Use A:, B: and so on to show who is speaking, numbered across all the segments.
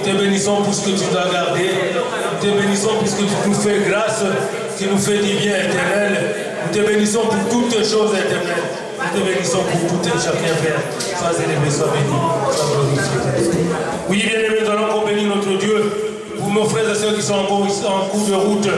A: te bénissons pour ce que tu nous as gardé. Nous te bénissons pour ce que tu nous fais grâce, tu nous fais du bien éternel. Nous te bénissons pour toutes choses éternelles. Nous te bénissons pour tout et chacun, Père. Sois élevé, sois béni. Sois glorifié. Oui, bien aimé, nous allons bénir notre Dieu pour nos frères et sœurs qui sont encore ici en cours de route,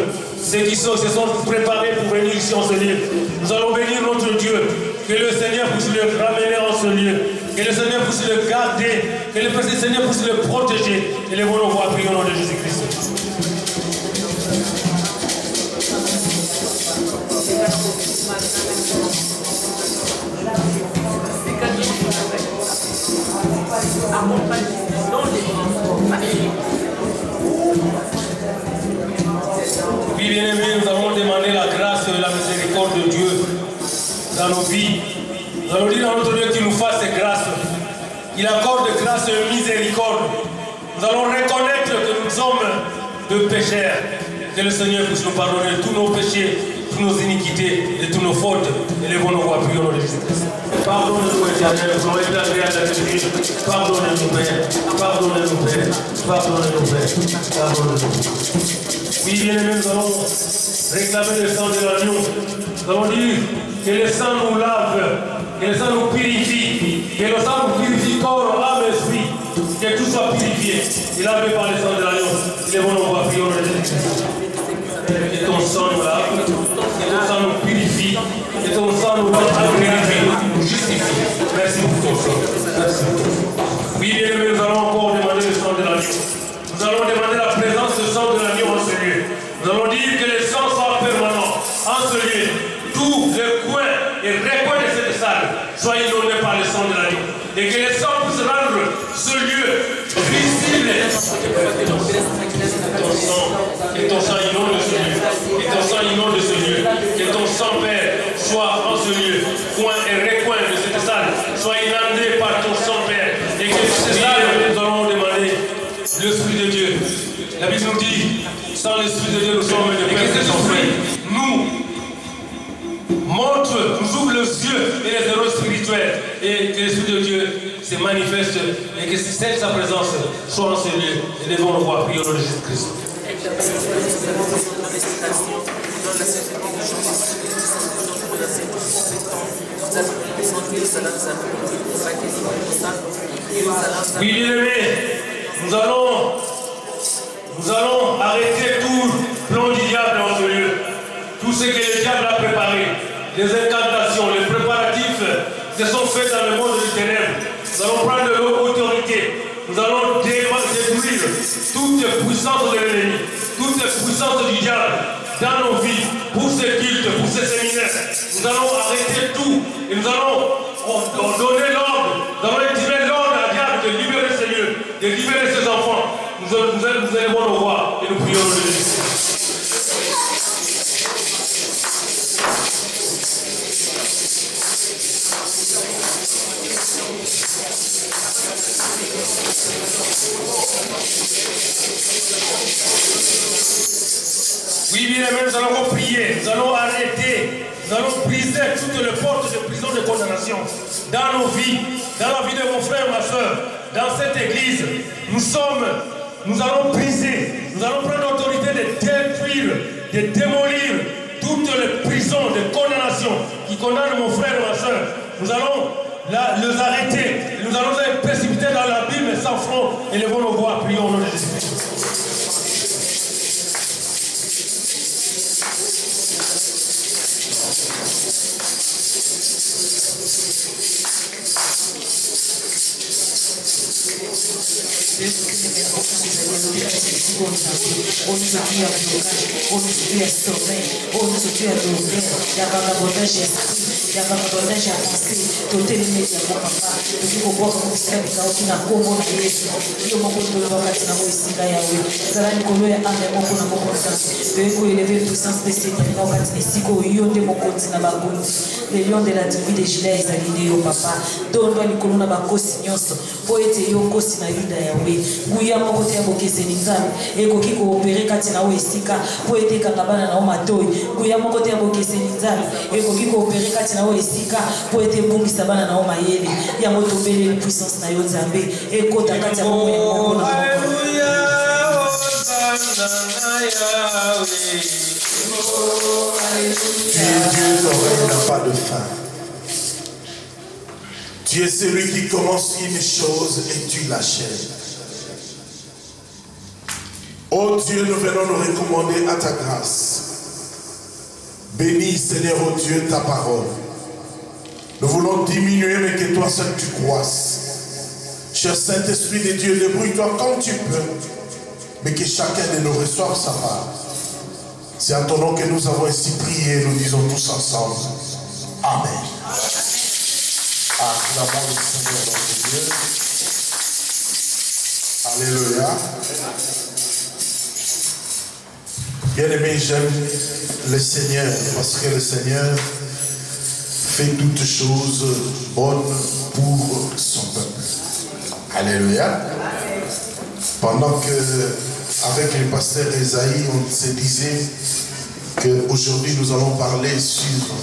A: ceux qui se sont préparés pour venir ici en ce lieu. Nous allons bénir notre Dieu. Que le Seigneur puisse le ramener en ce lieu. Que le Seigneur puisse le garder. Que le Seigneur puisse le protéger. Et les bonnes voix, prions au nom de Jésus-Christ. Oui, bien-aimés, nous allons demander la grâce et la miséricorde de Dieu dans nos vies. Nous allons dire à notre Dieu qu'il nous fasse grâce, qu'il accorde grâce et miséricorde. Nous allons reconnaître que nous sommes de pécheurs. Que le Seigneur puisse nous pardonner tous nos péchés, toutes nos iniquités et toutes nos fautes. Et les bonnes voix, prions au nom de Jésus-Christ. Pardonne-nous, éternel, nous avons été agréables à te dire. Pardonne-nous, Père. Pardonne-nous, Père. Pardonne-nous, Père. Pardonne-nous. Oui, bien-aimés, nous allons réclamer le sang de l'agneau. Nous allons dire que le sang nous lave, que le sang nous purifie, que le sang nous purifie corps, âme, esprit, que tout soit purifié et lavé par le sang de l'agneau. Il est bon, on va prier au nom de Jésus-Christ. Que ton sang nous lave, que ton sang nous purifie, que ton sang nous agrifie, nous justifie. Merci pour ton sang. Merci pour ton sang. Oui, bien-aimés, nous allons encore demander le sang de l'agneau. Nous allons demander la présence du sang de l'agneau en ce lieu. Nous allons dire que le sang soit permanent en ce lieu. Tous les coins et recoins de cette salle soient inondés par le sang de l'agneau. Et que le sang puisse rendre ce lieu visible. Que ton sang inonde ce lieu. Que ton sang inonde ce lieu. Que ton sang, Père, soit en ce lieu. Coins et recoins de cette salle soient inondés par ton sang, Père. Et que cette salle, nous allons demander l'Esprit de Dieu. La Bible nous dit, sans l'Esprit de Dieu, nous sommes de père et son frère. Nous montre, nous ouvre les yeux et les erreurs spirituelles. Et que l'Esprit de Dieu se manifeste et que sa présence soit en ce lieu. Et devons le voir, prions au nom de Jésus-Christ. Oui, bien-aimés, nous allons arrêter tout plan du diable en ce lieu. Tout ce que le diable a préparé, les incantations, les préparatifs se sont faits dans le monde du ténèbres. Nous allons prendre l'autorité. Nous allons détruire toutes les puissances de l'ennemi, toutes les puissances du diable dans nos vies, pour ces cultes, pour ces séminaires. Nous allons arrêter tout et nous allons donner l'ordre, nous allons activer l'ordre à diable de libérer ces lieux, de libérer ces enfants. Nous élevons nos voix et nous prions le Jésus. Oui, bien aimé, nous allons prier, nous allons arrêter, nous allons briser toutes les portes de prison de condamnation dans nos vies, dans la vie de mon frère, ma soeur, dans cette église. Nous allons briser, nous allons prendre l'autorité de détruire, de démolir toutes les prisons de condamnation qui condamnent mon frère et ma soeur. Nous allons les arrêter, et nous allons les précipiter dans l'abîme sans front et levons nos voix, prions au nom de Jésus-Christ.
B: On nous a mis à blocage, on nous a mis à sommeil, on nous a mis à dormir. Il y a vagabondage esprit, il y a vagabondage à penser. Tout est limité à mon papa. Depuis qu'on voit comme ça, il y a aucune accommodation. Il y a mon côté de l'occasion à aussi Yahweh. Ça va nous coller à mon pour mon conscience. Veuillez vous élever puissance de ces derniers occasions. Si vous y avez mon continent à la les lions de la tribu de Juda et Zalidé, papa. Donne-moi une colonne à ma cosignos. Pour être yoko sina Yuda Yahweh. Gouya mon côté à Bokese Nizami. Et Koki coopérer Katina Wesika. Pour être Kakabana na Omatoi. Gouya mon côté à Bokese Nizami. Et Koki coopérer Katina Wesika. Pour être Bungi Sabana na Omayele. Yamoto Bele puissance na Yozambe. Et Kota Katia Momo. Alléluia.
C: Tu es Dieu, ton règne n'a pas de fin. Tu es celui qui commence une chose et tu l'achèves. Oh Dieu, nous venons nous recommander à ta grâce. Bénis, Seigneur, oh Dieu, ta parole. Nous voulons diminuer, mais que toi seul tu croisses. Cher Saint-Esprit de Dieu, débrouille-toi comme tu peux, mais que chacun de nous reçoive sa part. C'est en ton nom que nous avons ainsi prié, nous disons tous ensemble. Amen. Acclamons le Seigneur notre Dieu. Alléluia. Bien-aimés, j'aime le Seigneur parce que le Seigneur fait toutes choses bonnes pour son peuple. Alléluia. Pendant que, avec le pasteur Esaïe, on se disait qu'aujourd'hui nous allons parler sur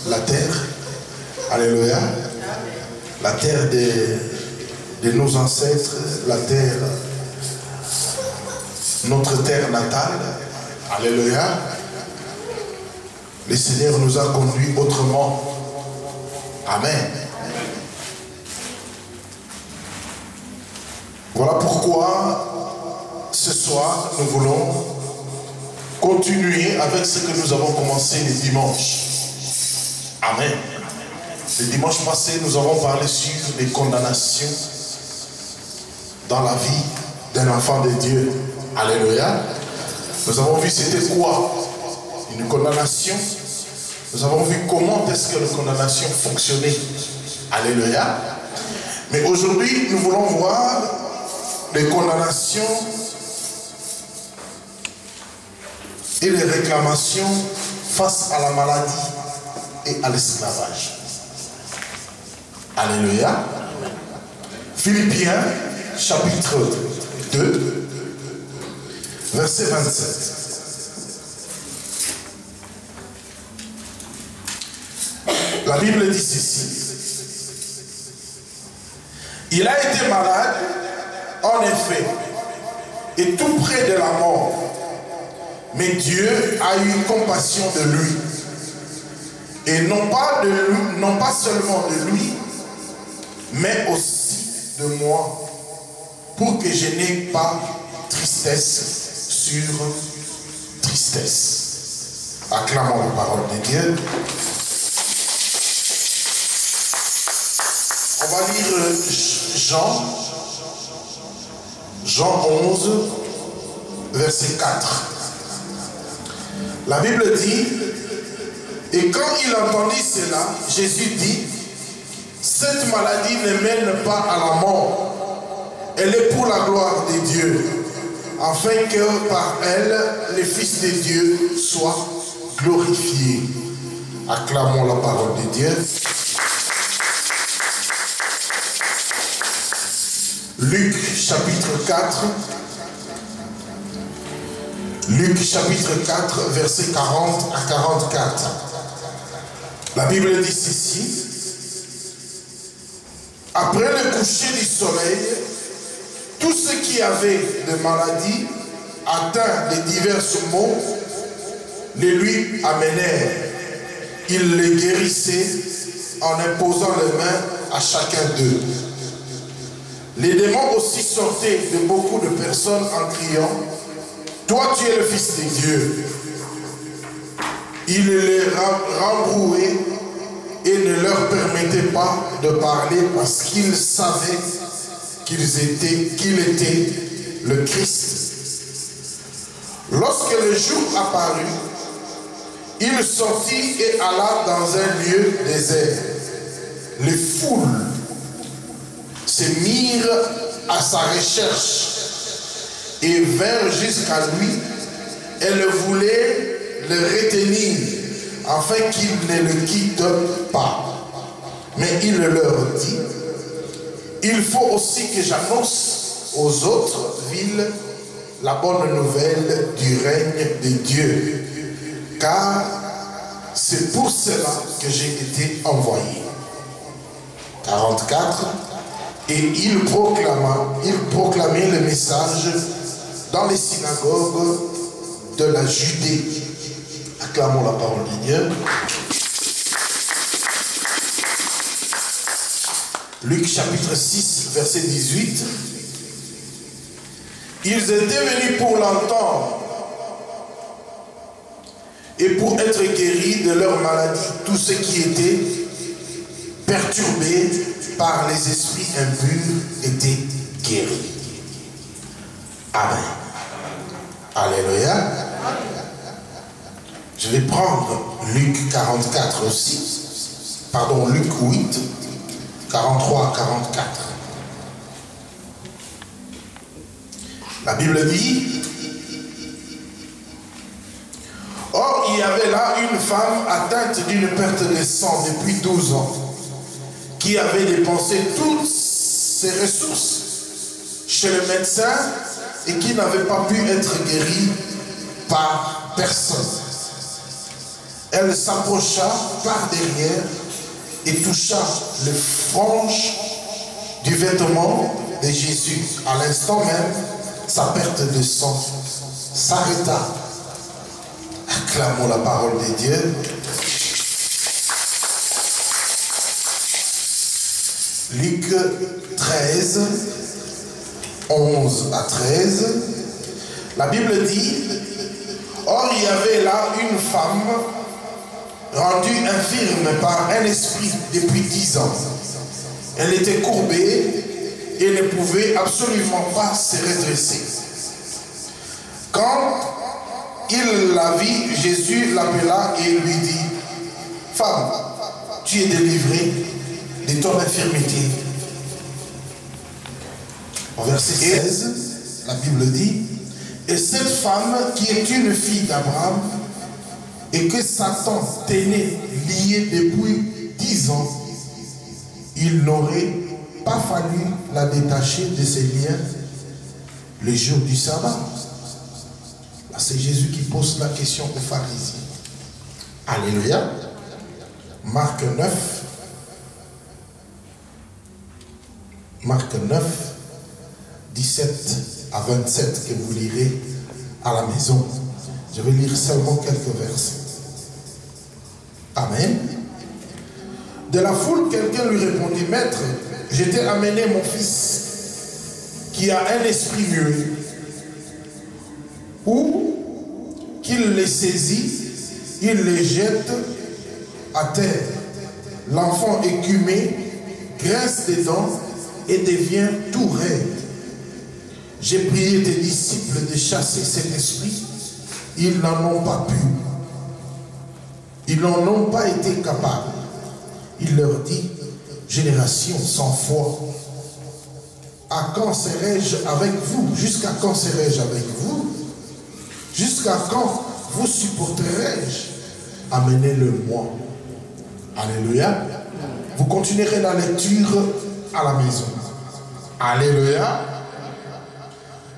C: la terre. Alléluia. La terre de nos ancêtres, la terre, notre terre natale. Alléluia. Le Seigneur nous a conduits autrement. Amen. Voilà pourquoi ce soir nous voulons continuer avec ce que nous avons commencé le dimanche. Amen. Le dimanche passé, nous avons parlé sur les condamnations dans la vie d'un enfant de Dieu. Alléluia. Nous avons vu c'était quoi une condamnation. Nous avons vu comment est-ce que la condamnation fonctionnait. Alléluia. Mais aujourd'hui, nous voulons voir les condamnations et les réclamations face à la maladie et à l'esclavage. Alléluia. Philippiens, chapitre 2, verset 27. La Bible dit ceci. Il a été malade, en effet, et tout près de la mort. Mais Dieu a eu compassion de lui. Et non pas seulement de lui, mais aussi de moi, pour que je n'ai pas tristesse sur tristesse. Acclamons la parole de Dieu. On va lire Jean 11, verset 4. La Bible dit, et quand il entendit cela, Jésus dit, cette maladie ne mène pas à la mort, elle est pour la gloire de Dieu, afin que par elle, le Fils de Dieu soit glorifié. Acclamons la parole de Dieu. Luc chapitre 4. Luc chapitre 4, verset 40 à 44. La Bible dit ceci. Après le coucher du soleil, tous ceux qui avaient des maladies atteints de divers maux les lui amenèrent. Il les guérissait en imposant les mains à chacun d'eux. Les démons aussi sortaient de beaucoup de personnes en criant, « Toi, tu es le Fils de Dieu. » Il les rembrouait et ne leur permettait pas de parler parce qu'ils savaient qu'il était le Christ. Lorsque le jour apparut, il sortit et alla dans un lieu désert. Les foules se mirent à sa recherche et vinrent jusqu'à lui. Elles voulaient le retenir afin qu'il ne le quitte pas. Mais il leur dit, il faut aussi que j'annonce aux autres villes la bonne nouvelle du règne de Dieu, car c'est pour cela que j'ai été envoyé. 44. Et il proclamait le message dans les synagogues de la Judée. Acclamons la parole de Dieu. Luc chapitre 6, verset 18. Ils étaient venus pour l'entendre et pour être guéris de leur maladie, tous ceux qui étaient perturbés par les esprits impurs étaient guéris. Amen. Alléluia. Je vais prendre Luc 44 aussi. Pardon, Luc 8, 43 à 44. La Bible dit: or, il y avait là une femme atteinte d'une perte de sang depuis 12 ans, qui avait dépensé toutes ses ressources chez le médecin et qui n'avait pas pu être guérie par personne. Elle s'approcha par derrière et toucha les franges du vêtement de Jésus. À l'instant même, sa perte de sang s'arrêta. Acclamons la parole de Dieu. Luc 13, 11 à 13. La Bible dit: or il y avait là une femme rendue infirme par un esprit depuis 10 ans. Elle était courbée et ne pouvait absolument pas se redresser. Quand il la vit, Jésus l'appela et lui dit: femme, tu es délivrée de ton infirmité. Au verset 16, la Bible dit: et cette femme qui est une fille d'Abraham et que Satan tenait liée depuis 10 ans, il n'aurait pas fallu la détacher de ses liens le jour du sabbat. C'est Jésus qui pose la question aux pharisiens. Alléluia. Marc 9. Marc 9, 17 à 27 que vous lirez à la maison. Je vais lire seulement quelques versets. Amen. De la foule, quelqu'un lui répondit: maître, je t'ai amené mon fils qui a un esprit muet. Ou qu'il les saisit, il les jette à terre. L'enfant écumé grince des dents et devient tout raide. J'ai prié tes disciples de chasser cet esprit. Ils n'en ont pas pu. Ils n'en ont pas été capables. Il leur dit: génération sans foi, à quand serai-je avec vous? Jusqu'à quand serai-je avec vous? Jusqu'à quand vous supporterai-je? Amenez-le-moi. Alléluia. Vous continuerez la lecture à la maison. Alléluia.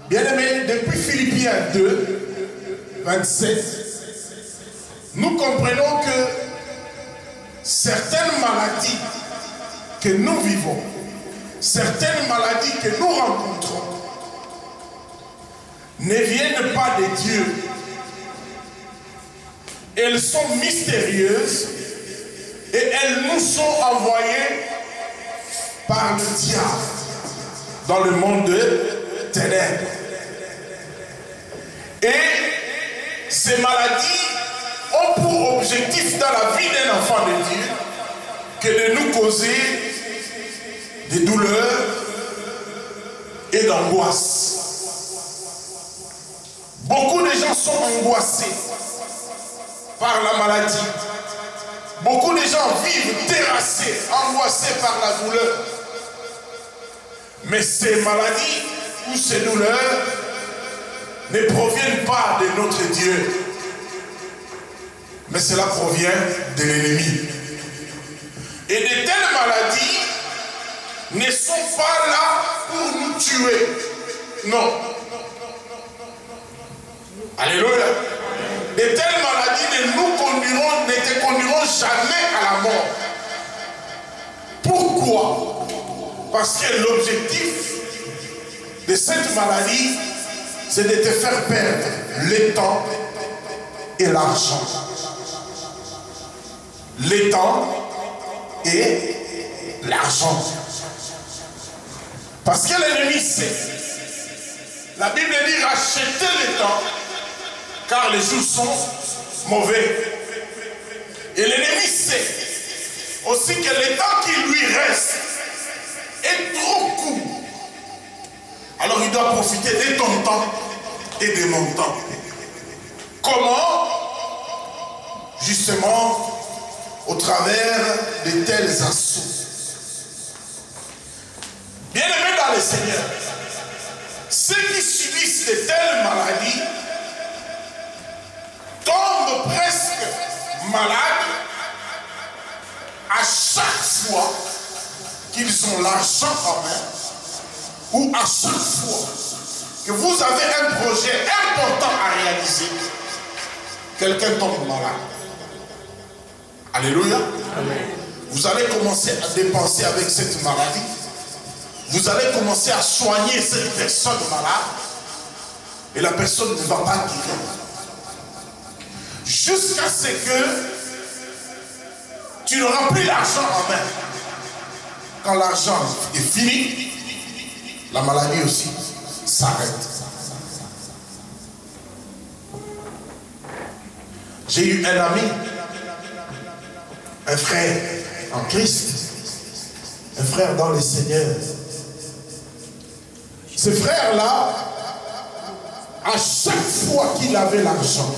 C: Bien-aimés, depuis Philippiens 2, 27, nous comprenons que certaines maladies que nous vivons, certaines maladies que nous rencontrons, ne viennent pas de Dieu. Elles sont mystérieuses et elles nous sont envoyées par le diable dans le monde de ténèbres. Et ces maladies ont pour objectif dans la vie d'un enfant de Dieu que de nous causer des douleurs et d'angoisse. Beaucoup de gens sont angoissés par la maladie. Beaucoup de gens vivent terrassés, angoissés par la douleur. Mais ces maladies ou ces douleurs ne proviennent pas de notre Dieu. Mais cela provient de l'ennemi. Et de telles maladies ne sont pas là pour nous tuer. Non. Alléluia. De telles maladies ne te conduiront jamais à la mort. Pourquoi? Parce que l'objectif de cette maladie, c'est de te faire perdre le temps et l'argent. Le temps et l'argent. Parce que l'ennemi sait. La Bible dit rachetez le temps, car les jours sont mauvais. Et l'ennemi sait aussi que le temps qui lui reste est trop court. Alors il doit profiter de ton temps et de mon temps. Comment? Justement, au travers de tels assauts. Bien-aimés dans le Seigneur, ceux qui subissent de telles maladies tombent presque malades à chaque fois qu'ils ont l'argent en main, ou à chaque fois que vous avez un projet important à réaliser, quelqu'un tombe malade. Alléluia. Amen. Vous allez commencer à dépenser avec cette maladie. Vous allez commencer à soigner cette personne malade. Et la personne ne va pas guérir. Jusqu'à ce que tu n'auras plus l'argent en main. Quand l'argent est fini, la maladie aussi s'arrête. J'ai eu un ami, un frère en Christ, un frère dans le Seigneur. Ce frère-là, à chaque fois qu'il avait l'argent,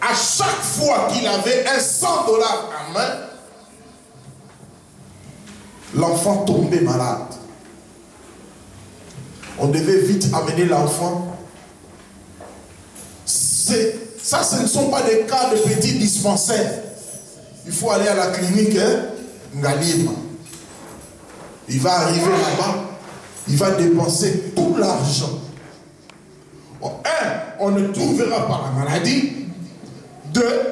C: à chaque fois qu'il avait un 100 $ en main, l'enfant tombait malade. On devait vite amener l'enfant. Ça, ce ne sont pas des cas de petits dispensaires. Il faut aller à la clinique Ngalima. Il va arriver là-bas, il va dépenser tout l'argent. Bon, un, on ne trouvera pas la maladie. Deux,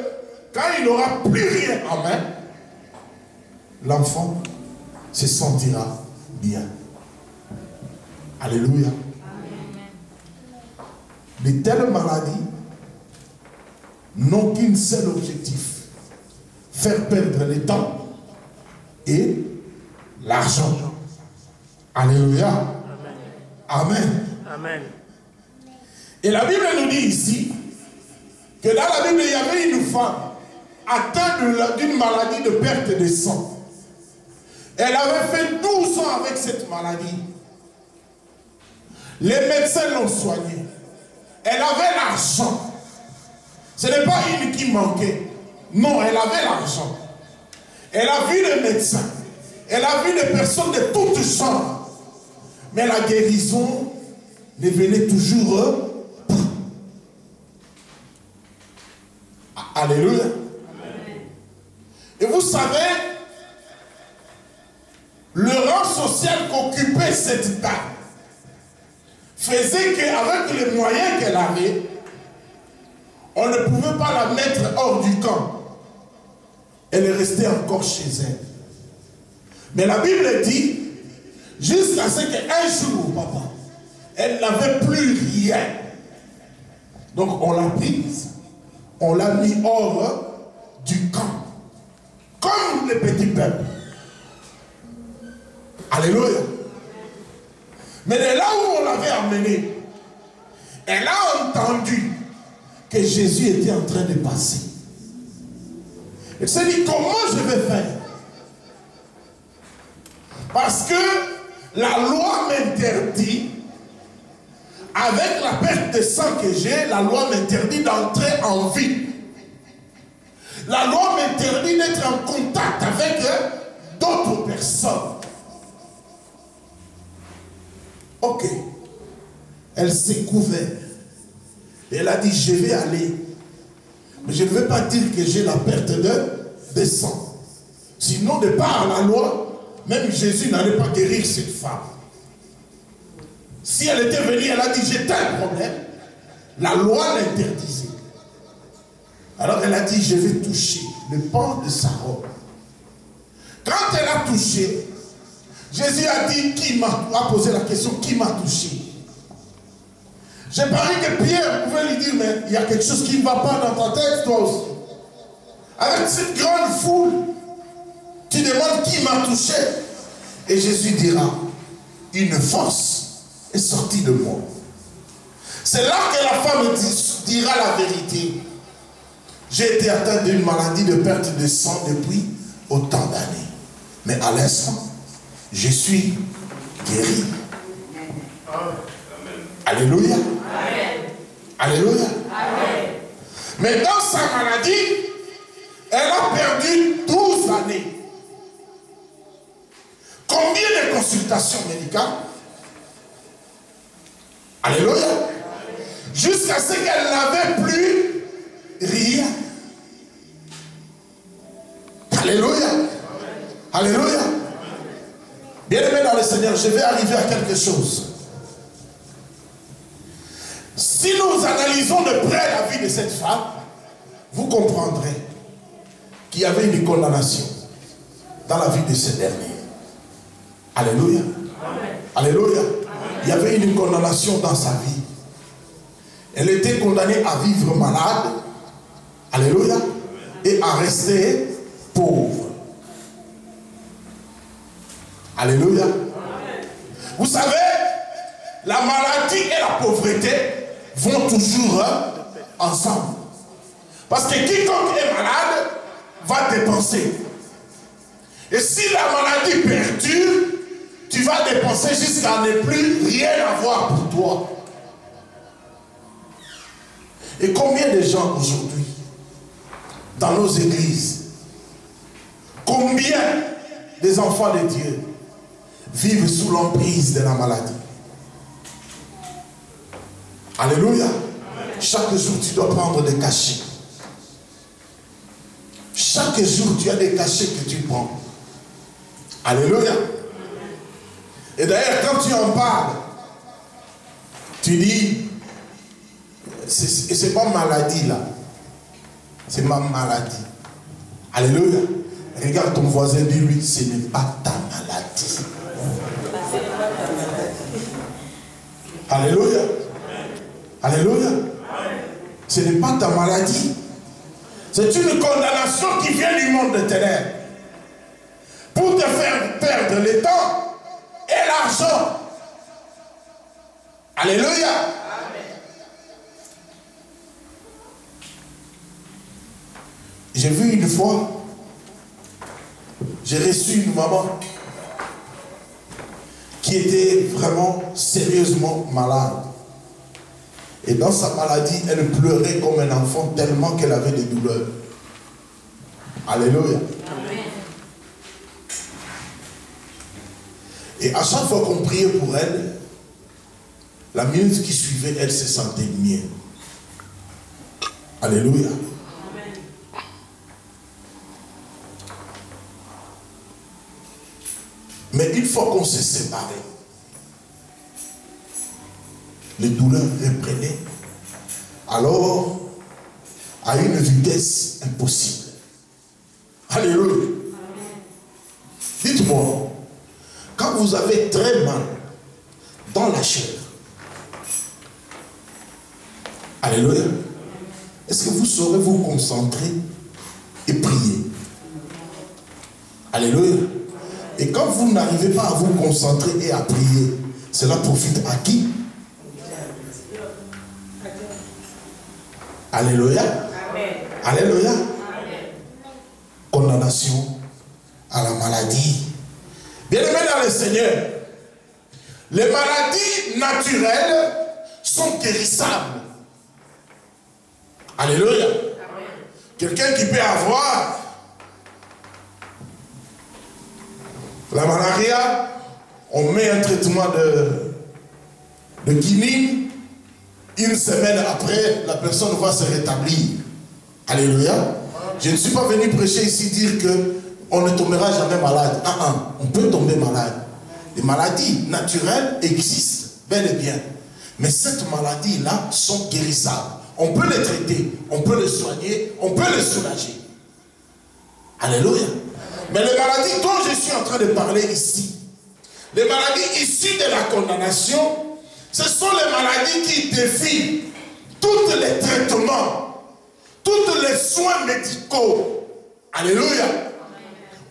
C: quand il n'aura plus rien en main, l'enfant se sentira bien. Alléluia. De telles maladies n'ont qu'un seul objectif: faire perdre le temps et l'argent. Alléluia. Amen. Amen. Et la Bible nous dit ici que dans la Bible, il y avait une femme atteinte d'une maladie de perte de sang. Elle avait fait 12 ans avec cette maladie. Les médecins l'ont soignée. Elle avait l'argent. Ce n'est pas une qui manquait. Non, elle avait l'argent. Elle a vu les médecins. Elle a vu des personnes de toutes sortes. Mais la guérison ne venait toujours pas. Alléluia. Et vous savez, le rang social qu'occupait cette dame faisait qu'avec les moyens qu'elle avait, on ne pouvait pas la mettre hors du camp. Elle est restée encore chez elle. Mais la Bible dit, jusqu'à ce qu'un jour, papa, elle n'avait plus rien. Donc on l'a prise, on l'a mis hors du camp. Comme les petits peuples. Alléluia. Mais de là où on l'avait emmenée, elle a entendu que Jésus était en train de passer. Elle s'est dit, comment je vais faire? Parce que la loi m'interdit, avec la perte de sang que j'ai, la loi m'interdit d'entrer en vie. La loi m'interdit d'être en contact avec d'autres personnes. Ok. Elle s'est couverte. Elle a dit, je vais aller. Mais je ne veux pas dire que j'ai la perte de sang. Sinon, de par la loi, même Jésus n'allait pas guérir cette femme. Si elle était venue, elle a dit, j'ai un problème. La loi l'interdisait. Alors elle a dit, je vais toucher le pan de sa robe. Quand elle a touché, Jésus a dit, a posé la question, qui m'a touché? J'ai parié que Pierre pouvait lui dire, mais il y a quelque chose qui ne va pas dans ta tête, toi aussi. Avec cette grande foule, tu demandes qui m'a touché. Et Jésus dira, une force est sortie de moi. C'est là que la femme dira la vérité. J'ai été atteint d'une maladie de perte de sang depuis autant d'années. Mais à l'instant, je suis guéri. Alléluia. Amen. Alléluia. Amen. Mais dans sa maladie, elle a perdu 12 années. Combien de consultations médicales? Alléluia. Jusqu'à ce qu'elle n'avait plus rien. Alléluia. Alléluia. Bien-aimé dans le Seigneur, je vais arriver à quelque chose. Si nous analysons de près la vie de cette femme, vous comprendrez qu'il y avait une condamnation dans la vie de ce dernier. Alléluia. Amen. Alléluia. Amen. Il y avait une condamnation dans sa vie. Elle était condamnée à vivre malade. Alléluia. Et à rester pauvre. Alléluia. Amen. Vous savez, la maladie et la pauvreté vont toujours ensemble. Parce que quiconque est malade va dépenser. Et si la maladie perdure, tu vas dépenser jusqu'à ne plus rien avoir pour toi. Et combien de gens aujourd'hui, dans nos églises, combien des enfants de Dieu vivent sous l'emprise de la maladie? Alléluia. Chaque jour, tu dois prendre des cachets. Chaque jour, tu as des cachets que tu prends. Alléluia. Et d'ailleurs, quand tu en parles, tu dis, c'est pas maladie là. C'est ma maladie. Alléluia. Regarde ton voisin, dis-lui, ce n'est pas ta maladie. Alléluia. Alléluia. Ce n'est pas ta maladie. C'est une condamnation qui vient du monde de ténèbres. Pour te faire perdre le temps et l'argent. Alléluia. J'ai vu une fois, j'ai reçu une maman qui était vraiment sérieusement malade. Et dans sa maladie, elle pleurait comme un enfant tellement qu'elle avait des douleurs. Alléluia. Amen. Et à chaque fois qu'on priait pour elle, la minute qui suivait, elle se sentait mieux. Alléluia. Amen. Mais une fois qu'on s'est séparés, les douleurs reprenaient, alors à une vitesse impossible. Alléluia. Dites-moi, quand vous avez très mal dans la chair, alléluia, est-ce que vous saurez vous concentrer et prier? Alléluia. Et quand vous n'arrivez pas à vous concentrer et à prier, cela profite à qui? Alléluia. Amen. Alléluia. Amen. Condamnation à la maladie. Bien-aimés dans le Seigneur, les maladies naturelles sont guérissables. Alléluia. Quelqu'un qui peut avoir la malaria, on met un traitement de quinine. Une semaine après, la personne va se rétablir. Alléluia. Je ne suis pas venu prêcher ici dire qu'on ne tombera jamais malade. On peut tomber malade. Les maladies naturelles existent, bel et bien. Mais cette maladie-là sont guérissables. On peut les traiter, on peut les soigner, on peut les soulager. Alléluia. Mais les maladies dont je suis en train de parler ici, les maladies issues de la condamnation, Ce sont les maladies qui défient tous les traitements, tous les soins médicaux. Alléluia.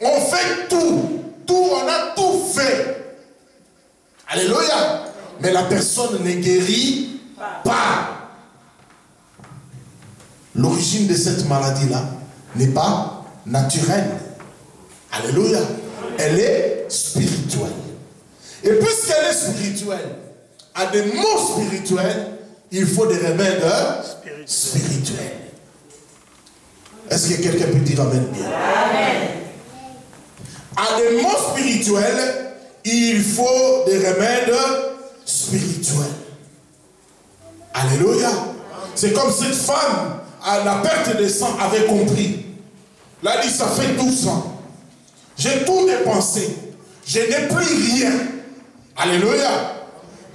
C: On fait tout, on a tout fait. Alléluia. Mais la personne ne guérit pas. L'origine de cette maladie-là n'est pas naturelle. Alléluia. Elle est spirituelle. Et puisqu'elle est spirituelle, à des maux spirituels, il faut des remèdes spirituels. Est-ce que quelqu'un peut dire amen? Amen. À des maux spirituels, il faut des remèdes spirituels. Alléluia. C'est comme cette femme à la perte de sang avait compris. Elle a dit, ça fait 12 ans. J'ai tout dépensé. Je n'ai plus rien. Alléluia.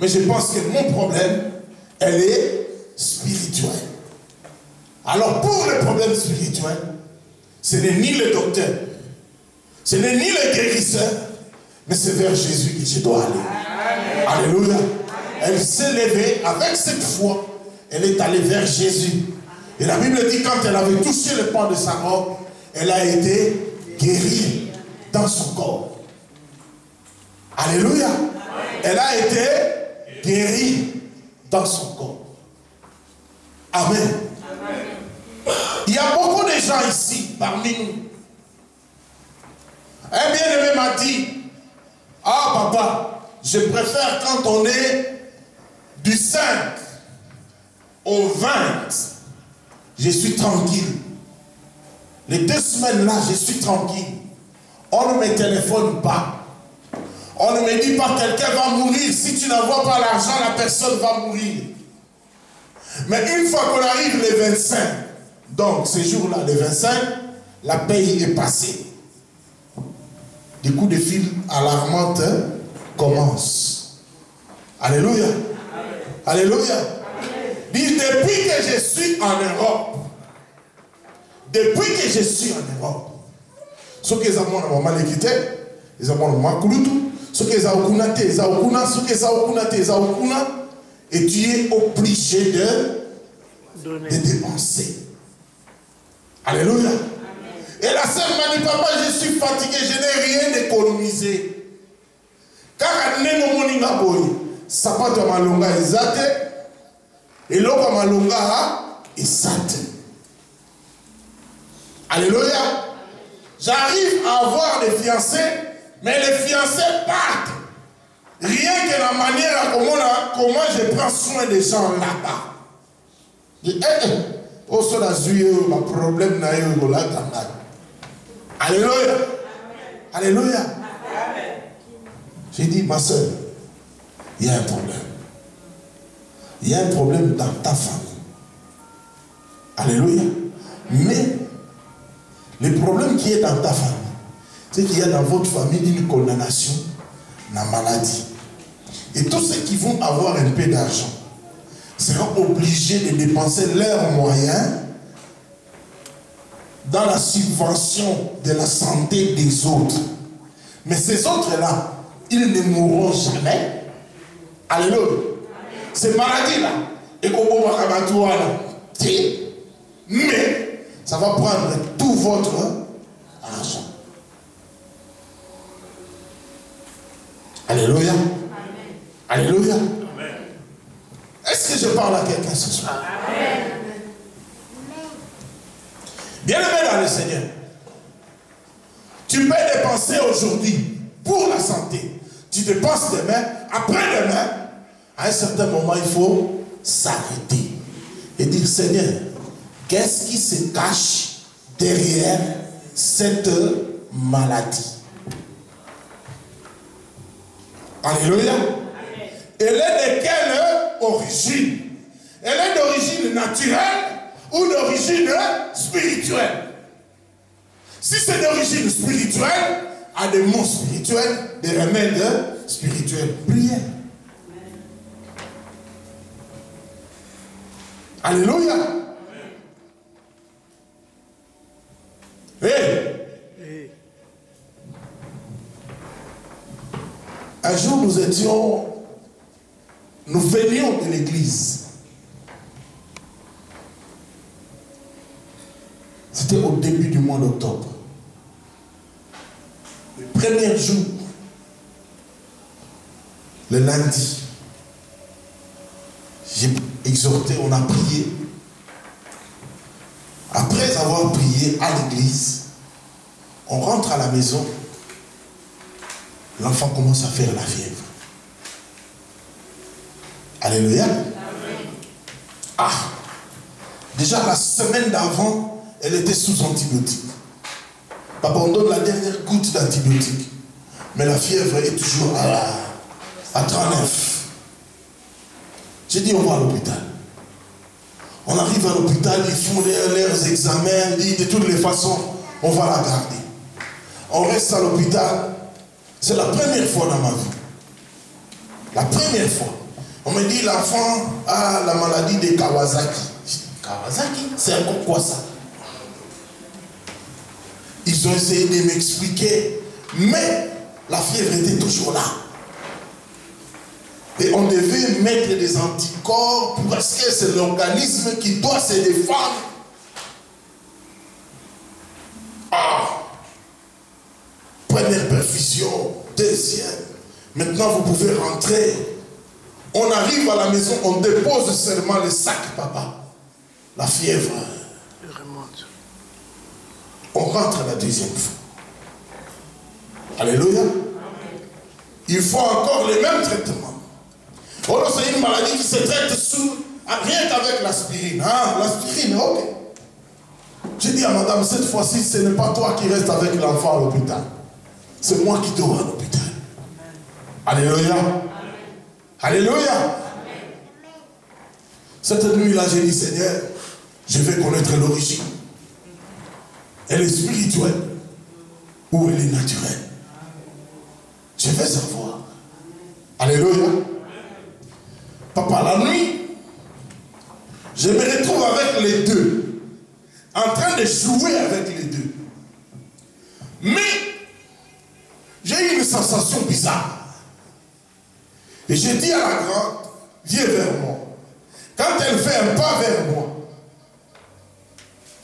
C: Mais je pense que mon problème, elle est spirituelle. Alors pour les problèmes spirituels, ce n'est ni le docteur, ce n'est ni le guérisseur, mais c'est vers Jésus que je dois aller. Amen. Alléluia. Elle s'est levée avec cette foi. Elle est allée vers Jésus. Et la Bible dit quand elle avait touché le pan de sa robe, elle a été guérie dans son corps. Alléluia. Elle a été guérie dans son corps. Amen. Il y a beaucoup de gens ici, parmi nous. Un bien-aimé m'a dit, ah papa, je préfère quand on est du 5 au 20, je suis tranquille. Les 2 semaines là, je suis tranquille. On ne me téléphone pas. On ne me dit pas quelqu'un va mourir. Si tu n'envoies pas l'argent, la personne va mourir. Mais une fois qu'on arrive les 25, donc ces jours-là, les 25, la paye est passée. Des coups de fil alarmantes commencent. Alléluia. Amen. Alléluia. Dit, depuis que je suis en Europe, ce que les amants ont mal quitté, les amants ont mal coulé, ce que les amants et tu es obligé de dépenser. Alléluia. Amen. Et la sœur m'a dit, papa, je suis fatigué, je n'ai rien économisé. Car ça pas de malonga exact et l'autre malonga exact. Alléluia. J'arrive à avoir des fiancés, mais les fiancés partent. Rien que la manière comment je prends soin des gens là-bas. Je dis, oh, ça a problème. Alléluia. Alléluia. J'ai dit, ma soeur, il y a un problème. Il y a un problème dans ta famille. Alléluia. Mais le problème qui est dans ta famille, c'est qu'il y a dans votre famille une condamnation, la maladie. Et tous ceux qui vont avoir un peu d'argent seront obligés de dépenser leurs moyens dans la subvention de la santé des autres. Mais ces autres-là, ils ne mourront jamais. Alléluia. Ces maladies-là, mais ça va prendre tout votre argent. Alléluia. Amen. Alléluia. Est-ce que je parle à quelqu'un ce soir? Amen. Bien-aimé dans le Seigneur, tu peux dépenser aujourd'hui pour la santé. Tu dépenses demain, après-demain, à un certain moment, il faut s'arrêter et dire, Seigneur, qu'est-ce qui se cache derrière cette maladie? Alléluia. Elle est de quelle origine? Elle est d'origine naturelle ou d'origine spirituelle? Si c'est d'origine spirituelle, à des mots spirituels, des remèdes spirituels. Prière. Alléluia. Hey. Un jour nous l'église. C'était au début du mois d'octobre. Le premier jour, le lundi, j'ai exhorté, on a prié. Après avoir prié à l'église, on rentre à la maison, l'enfant commence à faire la fièvre. Alléluia. Ah, déjà la semaine d'avant, elle était sous antibiotiques. Papa, on donne la dernière goutte d'antibiotiques. Mais la fièvre est toujours à 39. J'ai dit, on va à l'hôpital. On arrive à l'hôpital, ils font leurs examens, ils disent de toutes les façons, on va la garder. On reste à l'hôpital. C'est la première fois dans ma vie. La première fois. On me dit, l'enfant a la maladie de Kawasaki. Je dis, Kawasaki? C'est encore quoi ça? Ils ont essayé de m'expliquer, mais la fièvre était toujours là. Et on devait mettre des anticorps parce que c'est l'organisme qui doit se défendre. Ah! Première perfusion, deuxième. Maintenant, vous pouvez rentrer. On arrive à la maison, on dépose seulement le sac, papa. La fièvre remonte. On rentre la deuxième fois. Alléluia. Il faut encore les mêmes traitements. Oh, c'est une maladie qui se traite rien qu'avec l'aspirine. Hein? L'aspirine, ok. J'ai dit à madame, cette fois-ci, ce n'est pas toi qui restes avec l'enfant à l'hôpital. C'est moi qui dors à l'hôpital. Alléluia. Alléluia. Cette nuit-là, j'ai dit, Seigneur, je vais connaître l'origine. Elle est spirituelle ou elle est naturelle. Je vais savoir. Alléluia. Papa, la nuit, je me retrouve avec les deux, en train de jouer avec les deux. Mais, j'ai eu une sensation bizarre. Et j'ai dit à la grande, viens vers moi. Quand elle fait un pas vers moi,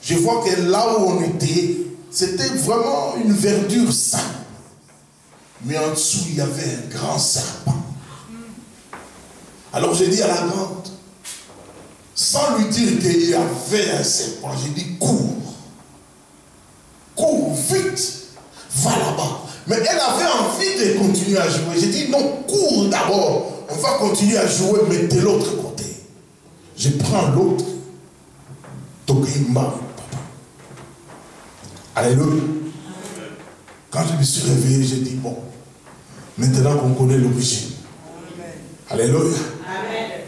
C: je vois que là où on était, c'était vraiment une verdure saine. Mais en dessous, il y avait un grand serpent. Alors j'ai dit à la grande, sans lui dire qu'il y avait un serpent, j'ai dit cours. Cours vite, va là-bas. Mais elle avait envie de continuer à jouer. J'ai dit non, cours d'abord. On va continuer à jouer, mais de l'autre côté. Je prends l'autre. Tokimba, papa. Alléluia. Quand je me suis réveillé, j'ai dit bon, maintenant qu'on connaît l'origine. Alléluia.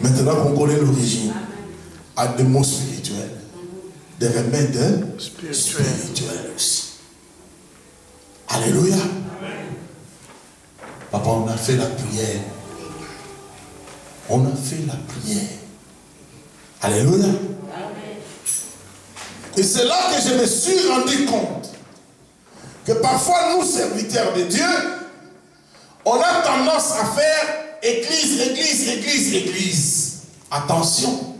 C: Maintenant qu'on connaît l'origine, à des mots spirituels, des remèdes spirituels aussi. Alléluia. Papa, on a fait la prière. On a fait la prière. Alléluia. Et c'est là que je me suis rendu compte que parfois nous, serviteurs de Dieu, on a tendance à faire église, église, église, église. Attention.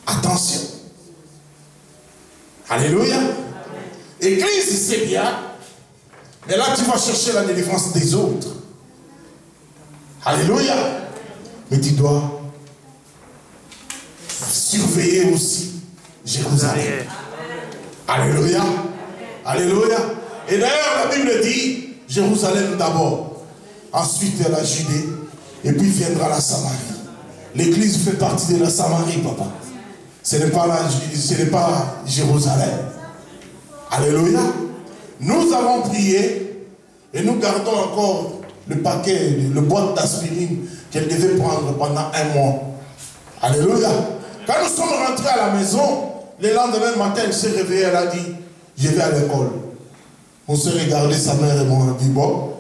C: Attention. Alléluia. Église, c'est bien. Mais là, tu vas chercher la délivrance des autres. Alléluia. Mais tu dois surveiller aussi Jérusalem. Alléluia. Alléluia. Et d'ailleurs, la Bible dit Jérusalem d'abord. Ensuite, la Judée. Et puis viendra la Samarie. L'église fait partie de la Samarie, papa. Ce n'est pas Jérusalem. Alléluia. Nous avons prié et nous gardons encore le paquet, le boîte d'aspirine qu'elle devait prendre pendant un mois. Alléluia. Quand nous sommes rentrés à la maison, le lendemain matin, elle s'est réveillée, elle a dit, je vais à l'école. On s'est regardé, sa mère et moi, on a dit, bon,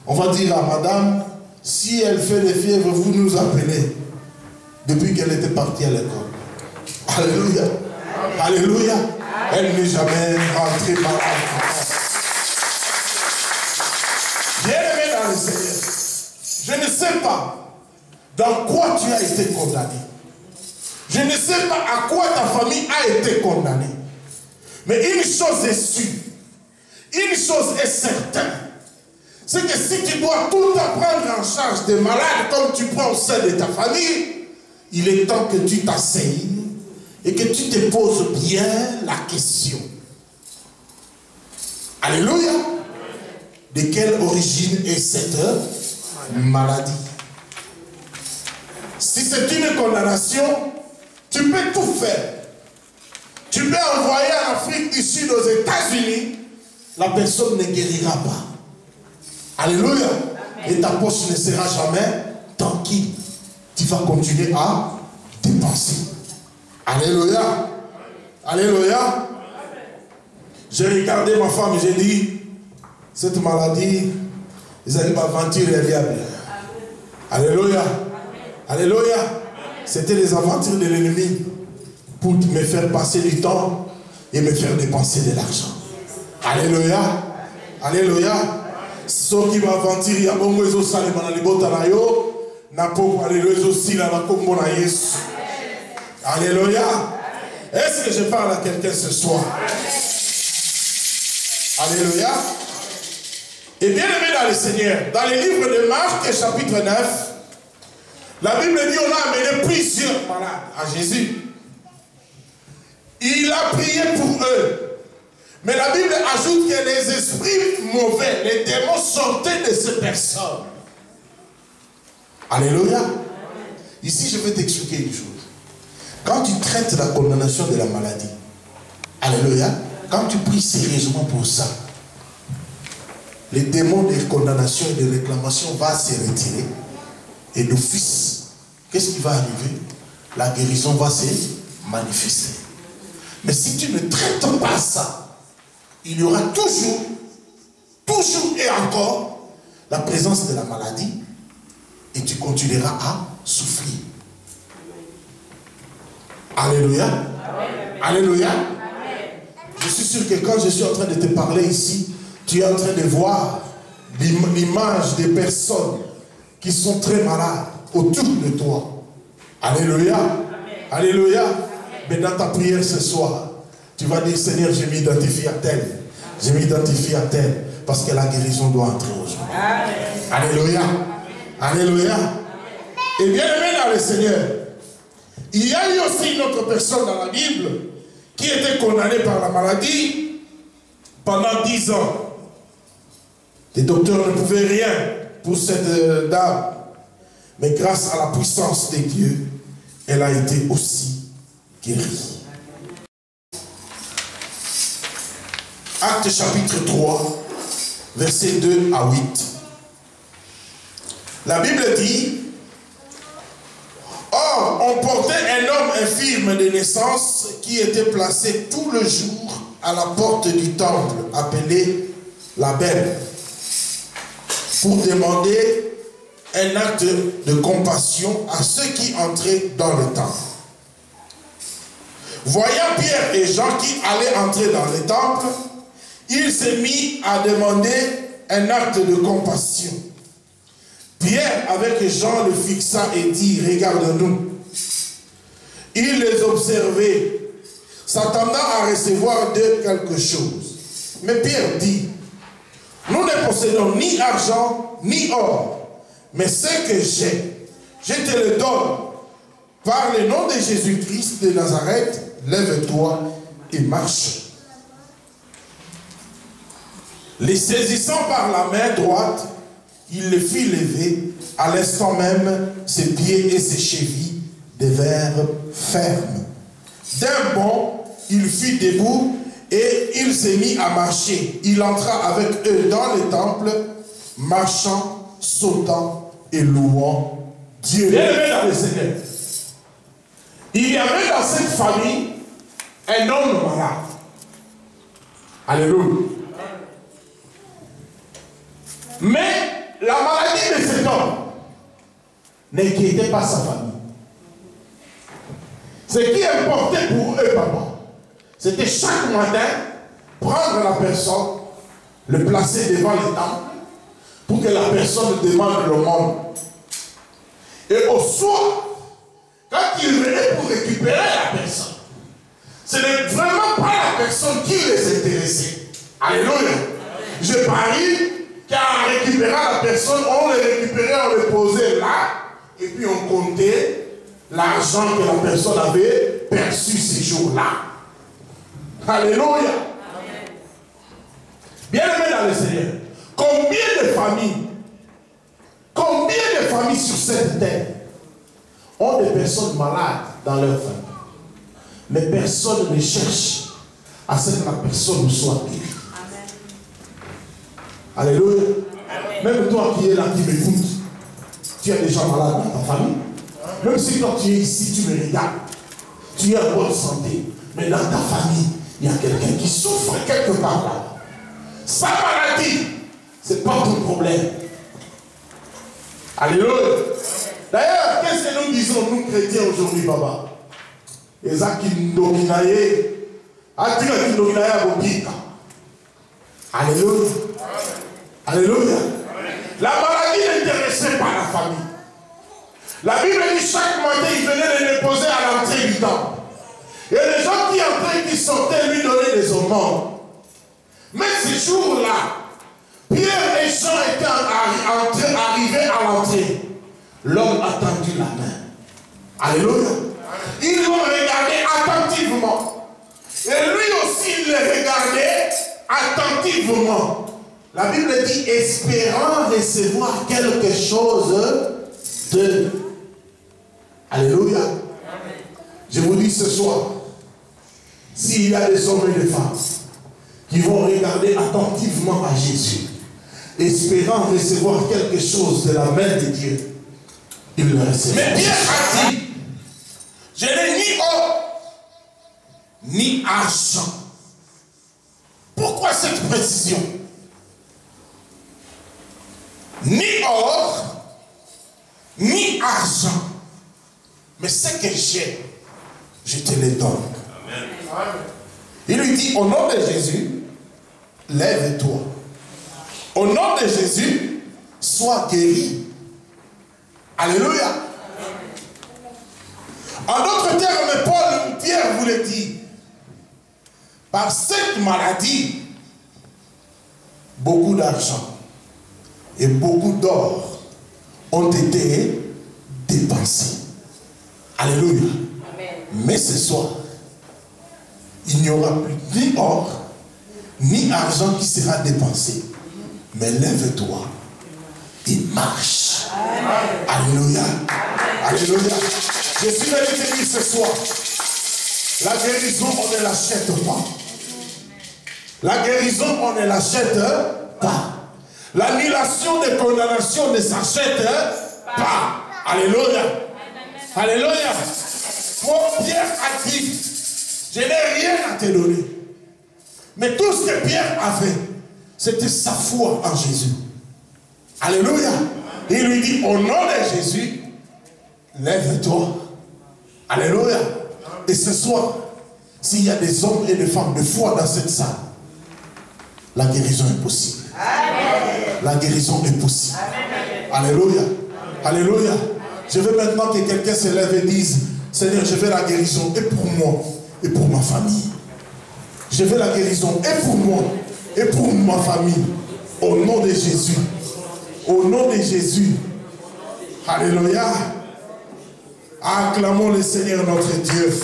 C: on va dire à madame, si elle fait des fièvres, vous nous appelez. Depuis qu'elle était partie à l'école. Alléluia. Alléluia. Elle n'est jamais rentrée par là. Bien aimé dans le Seigneur. Je ne sais pas dans quoi tu as été condamné. Je ne sais pas à quoi ta famille a été condamnée. Mais une chose est sûre, une chose est certaine, c'est que si tu dois tout le temps prendre en charge des malades comme tu prends au sein de ta famille, il est temps que tu t'asseyes et que tu te poses bien la question. Alléluia. De quelle origine est cette maladie? Si c'est une condamnation, tu peux tout faire. Tu peux envoyer en Afrique du Sud, aux États-Unis, la personne ne guérira pas. Alléluia. Et ta poche ne sera jamais tranquille. Tu vas continuer à dépenser. Alléluia. Alléluia. J'ai regardé ma femme et j'ai dit, cette maladie, ils allaient m'aventurer et bien. Alléluia. Alléluia. C'était les aventures de l'ennemi pour me faire passer du temps et me faire dépenser de l'argent. Alléluia. Alléluia. Ce qui m'aventure, il y a bon réseau salé dans les bottes à yo, n'a pas parlé le réseau aussi là comme mon Jésus. Alléluia. Est-ce que je parle à quelqu'un ce soir? Alléluia. Et bien aimé dans le Seigneur, dans le livre de Marc, chapitre 9, la Bible dit on a amené plusieurs malades à Jésus. Il a prié pour eux. Mais la Bible ajoute que les esprits mauvais, les démons sortaient de ces personnes. Alléluia. Ici, je vais t'expliquer une chose. Quand tu traites la condamnation de la maladie, alléluia, quand tu pries sérieusement pour ça, les démons de condamnation et de réclamation vont se retirer. Et d'office, qu'est-ce qui va arriver? La guérison va se manifester. Mais si tu ne traites pas ça, il y aura toujours et encore la présence de la maladie et tu continueras à souffrir. Alléluia. Amen. Alléluia. Amen. Je suis sûr que quand je suis en train de te parler ici, tu es en train de voir l'image des personnes qui sont très malades autour de toi. Alléluia. Amen. Alléluia. Amen. Mais dans ta prière ce soir, tu vas dire, Seigneur, je m'identifie à tel. Je m'identifie à tel. Parce que la guérison doit entrer aujourd'hui. Alléluia. Alléluia. Et bien aimé dans le Seigneur, il y a eu aussi une autre personne dans la Bible qui était condamnée par la maladie pendant 10 ans. Les docteurs ne pouvaient rien pour cette dame. Mais grâce à la puissance de Dieu, elle a été aussi guérie. Acte chapitre 3, versets 2 à 8. La Bible dit, or, on portait un homme infirme de naissance qui était placé tout le jour à la porte du temple, appelé la Belle, pour demander un acte de compassion à ceux qui entraient dans le temple. Voyant Pierre et Jean qui allaient entrer dans le temple, il s'est mis à demander un acte de compassion. Pierre, avec Jean, le fixa et dit, regarde-nous. Il les observait, s'attendant à recevoir d'eux quelque chose. Mais Pierre dit, nous ne possédons ni argent, ni or, mais ce que j'ai, je te le donne. Par le nom de Jésus-Christ de Nazareth, lève-toi et marche. Les saisissant par la main droite, il les fit lever. À l'instant même, ses pieds et ses chevilles devinrent fermes. D'un bond, il fut debout et il s'est mis à marcher. Il entra avec eux dans le temple, marchant, sautant et louant Dieu. Bien-aimé dans le Seigneur, il y avait dans cette famille un homme malade. Alléluia. Mais la maladie de cet homme n'inquiétait pas sa famille. Ce qui importait pour eux, papa, c'était chaque matin prendre la personne, le placer devant le temple, pour que la personne demande le monde. Et au soir, quand ils venaient pour récupérer la personne, ce n'est vraiment pas la personne qui les intéressait. Alléluia. Je parie qu'en récupérant la personne, on les récupérait, on les posait là, et puis on comptait l'argent que la personne avait perçu ces jours-là. Alléluia. Bien-aimés dans le Seigneur, combien de familles sur cette terre ont des personnes malades dans leur famille, mais personne ne cherche à ce que la personne soit guérie. Alléluia. Même toi qui es là, qui m'écoutes, tu as des gens malades dans ta famille. Même si quand tu es ici, tu me regardes, tu es en bonne santé, mais dans ta famille, il y a quelqu'un qui souffre quelque part là. Sa maladie, ce n'est pas ton problème. Alléluia. D'ailleurs, qu'est-ce que nous disons, nous chrétiens aujourd'hui, Baba? Les gens qui nous dominent, alléluia. Alléluia. La maladie n'intéressait pas la famille. La Bible dit chaque matin, il venait les déposer à l'entrée du temple. Et les gens qui entraient, qui sortaient, lui donnaient des aumônes. Mais ce jour-là, Pierre et Jean étaient arrivés à l'entrée. L'homme a tendu la main. Alléluia. Ils l'ont regardé attentivement. Et lui aussi, il les regardait attentivement. La Bible dit, espérant recevoir quelque chose de... Alléluia. Je vous dis ce soir, s'il y a des hommes et des femmes qui vont regarder attentivement à Jésus, espérant recevoir quelque chose de la main de Dieu, il le recevra. Mais Pierre a dit, je n'ai ni or, ni argent. Pourquoi cette précision? Ni or, ni argent. Mais ce que j'ai, je te le donne. Amen. Il lui dit, au nom de Jésus, lève-toi. Au nom de Jésus, sois guéri. Alléluia. En d'autres termes, Pierre voulait dire, par cette maladie, beaucoup d'argent et beaucoup d'or ont été dépensés. Alléluia. Amen. Mais ce soir, il n'y aura plus ni or, ni argent qui sera dépensé. Mais lève-toi et marche. Amen. Alléluia. Amen. Alléluia. Je suis venu te dire ce soir, la guérison, on ne l'achète pas. La guérison, on ne l'achète pas. L'annulation de condamnation ne s'achète pas. Alléluia. Alléluia. Pierre a dit, je n'ai rien à te donner. Mais tout ce que Pierre avait, c'était sa foi en Jésus. Alléluia. Il lui dit, au nom de Jésus, lève-toi. Alléluia. Et ce soir, s'il y a des hommes et des femmes de foi dans cette salle, la guérison est possible. Amen. La guérison est possible. Amen. Alléluia. Alléluia. Je veux maintenant que quelqu'un se lève et dise, Seigneur, je veux la guérison et pour moi et pour ma famille. Je veux la guérison et pour moi et pour ma famille. Au nom de Jésus. Au nom de Jésus. Alléluia. Acclamons le Seigneur notre Dieu.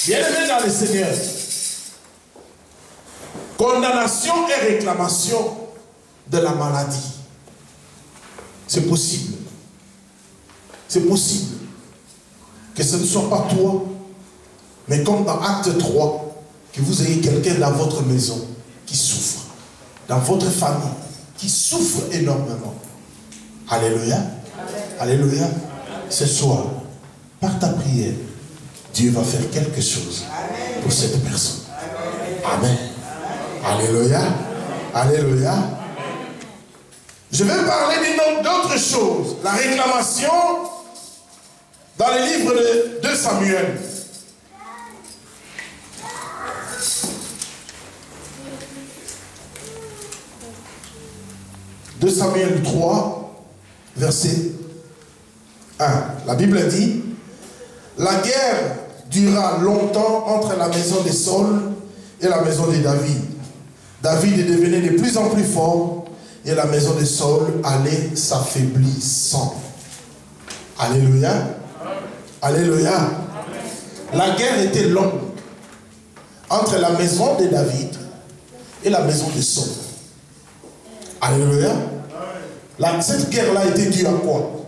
C: Bien-aimés dans le Seigneur, condamnation et réclamation de la maladie. C'est possible. C'est possible que ce ne soit pas toi, mais comme dans Acte 3, que vous ayez quelqu'un dans votre maison qui souffre, dans votre famille, qui souffre énormément. Alléluia. Amen. Alléluia. Amen. Ce soir, par ta prière, Dieu va faire quelque chose pour cette personne. Amen. Alléluia. Alléluia. Je vais parler d'autre chose. La réclamation dans le livre de 2 Samuel. 2 Samuel 3, verset 1. La Bible dit, la guerre dura longtemps entre la maison de Saul et la maison de David. David devenait de plus en plus fort et la maison de Saul allait s'affaiblissant. Alléluia. Alléluia. La guerre était longue entre la maison de David et la maison de Saul. Alléluia. Cette guerre-là était due à quoi?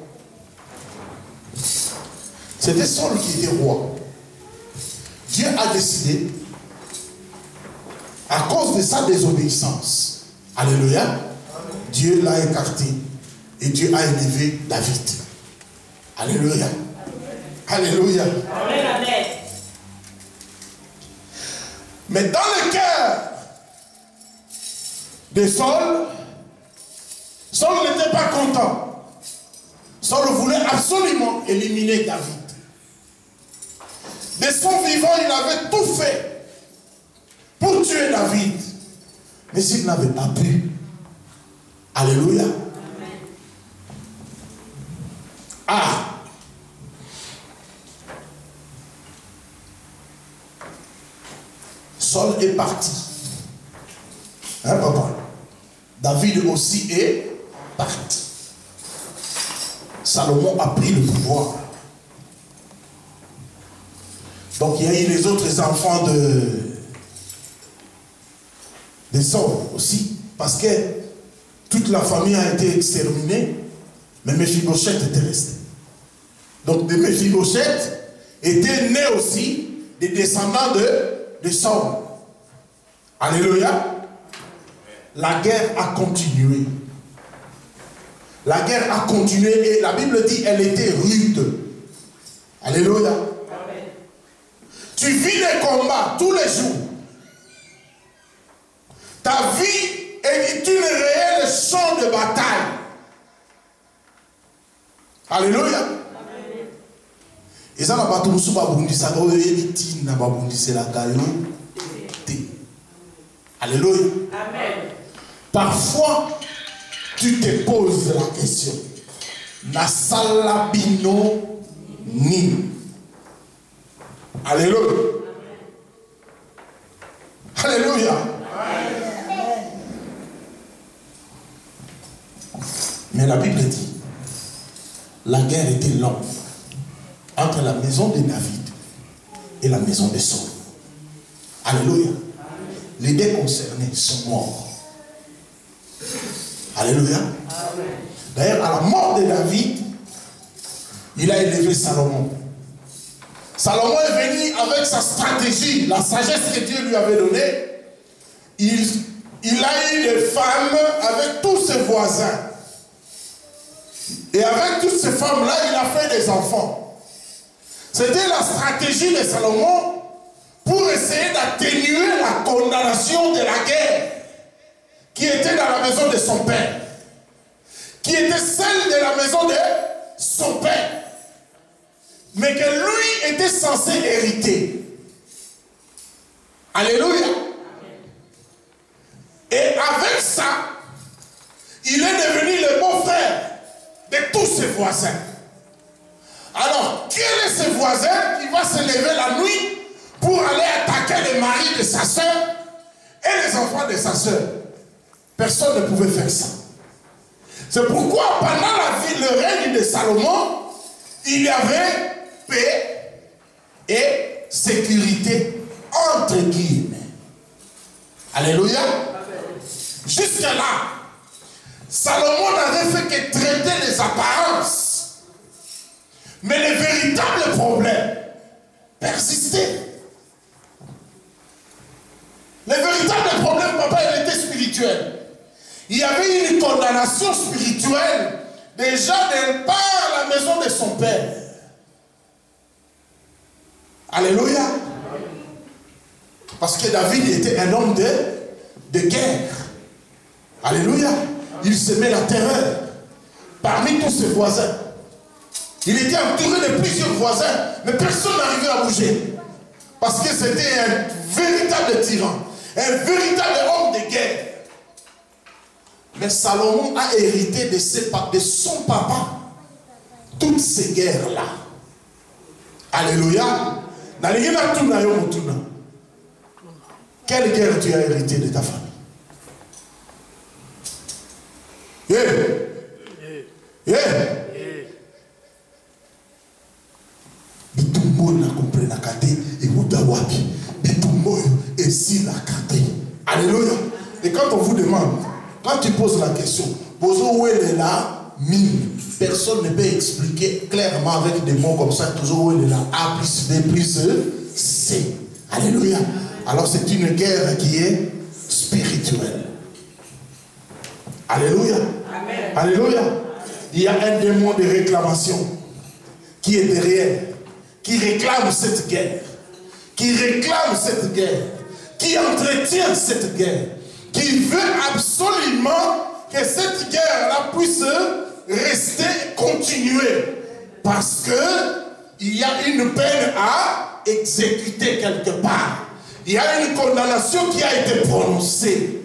C: C'était Saul qui était roi. Dieu a décidé, à cause de sa désobéissance, alléluia, Dieu l'a écarté et Dieu a élevé David. Alléluia. Alléluia. Amen. Mais dans le cœur de Saul, Saul n'était pas content. Saul voulait absolument éliminer David. De son vivant, il avait tout fait pour tuer David. Mais s'il n'avait pas pu. Alléluia. Ah. Saul est parti. Hein, papa? David aussi est parti. Salomon a pris le pouvoir. Donc il y a eu les autres enfants de Saul aussi. Parce que toute la famille a été exterminée. Mais Méphibosheth était resté. Donc de Méphibosheth étaient nés aussi des descendants de Saul. Alléluia. La guerre a continué. La guerre a continué et la Bible dit qu'elle était rude. Alléluia. Amen. Tu vis des combats tous les jours. Ta vie est une réelle champ de bataille. Alléluia. Amen. Et ça n'a pas tout Alléluia. Amen. Parfois, tu te poses la question. Nasalabino ni. Alléluia. Alléluia. Amen. Mais la Bible dit, la guerre était longue entre la maison de David et la maison de Saul. Alléluia. Les deux concernés sont morts. Alléluia. D'ailleurs, à la mort de David, il a élevé Salomon. Salomon est venu avec sa stratégie, la sagesse que Dieu lui avait donnée. Il a eu des femmes avec tous ses voisins. Et avec toutes ces femmes-là, il a fait des enfants. C'était la stratégie de Salomon pour essayer d'atténuer la condamnation de la guerre qui était dans la maison de son père, qui était celle de la maison de son père, mais que lui était censé hériter. Alléluia. Et avec ça, il est devenu le beau-frère de tous ses voisins. Alors, quel est ce voisin qui va se lever la nuit pour aller attaquer les maris de sa soeur et les enfants de sa soeur? Personne ne pouvait faire ça. C'est pourquoi pendant le règne de Salomon, il y avait paix et sécurité entre guillemets. Alléluia. Jusque-là, Salomon n'avait fait que traiter les apparences. Mais les véritables problèmes persistaient. Les véritables problèmes, papa, ils étaient spirituels. Il y avait une condamnation spirituelle déjà de par la maison de son père. Alléluia. Parce que David était un homme de guerre. Alléluia. Il semait la terreur parmi tous ses voisins. Il était entouré de plusieurs voisins, mais personne n'arrivait à bouger. Parce que c'était un véritable tyran, un véritable homme de guerre. Mais Salomon a hérité de son papa toutes ces guerres-là. Alléluia. Quelle guerre tu as hérité de ta famille? Alléluia. Et quand on vous demande, quand tu poses la question, où est là, mine, personne ne peut expliquer clairement avec des mots comme ça, toujours où est là, A plus B plus C. Alléluia. Alors c'est une guerre qui est spirituelle. Alléluia. Amen. Alléluia. Il y a un démon de réclamation qui est derrière, qui réclame cette guerre, qui entretient cette guerre, qui veut absolument que cette guerre-là puisse rester, continuer, parce que il y a une peine à exécuter quelque part. Il y a une condamnation qui a été prononcée.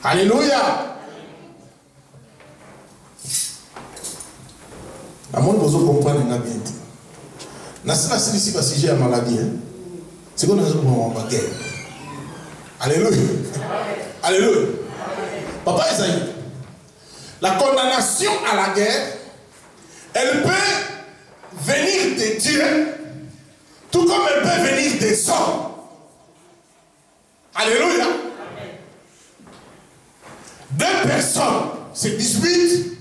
C: Alléluia. La monde vous comprendre bien. Nasi ici parce que j'ai une maladie. C'est qu'on a besoin de guerre. Alléluia. Alléluia. Papa Isaïe, la condamnation à la guerre, elle peut venir de Dieu, tout comme elle peut venir des hommes. Alléluia. Deux personnes se disputent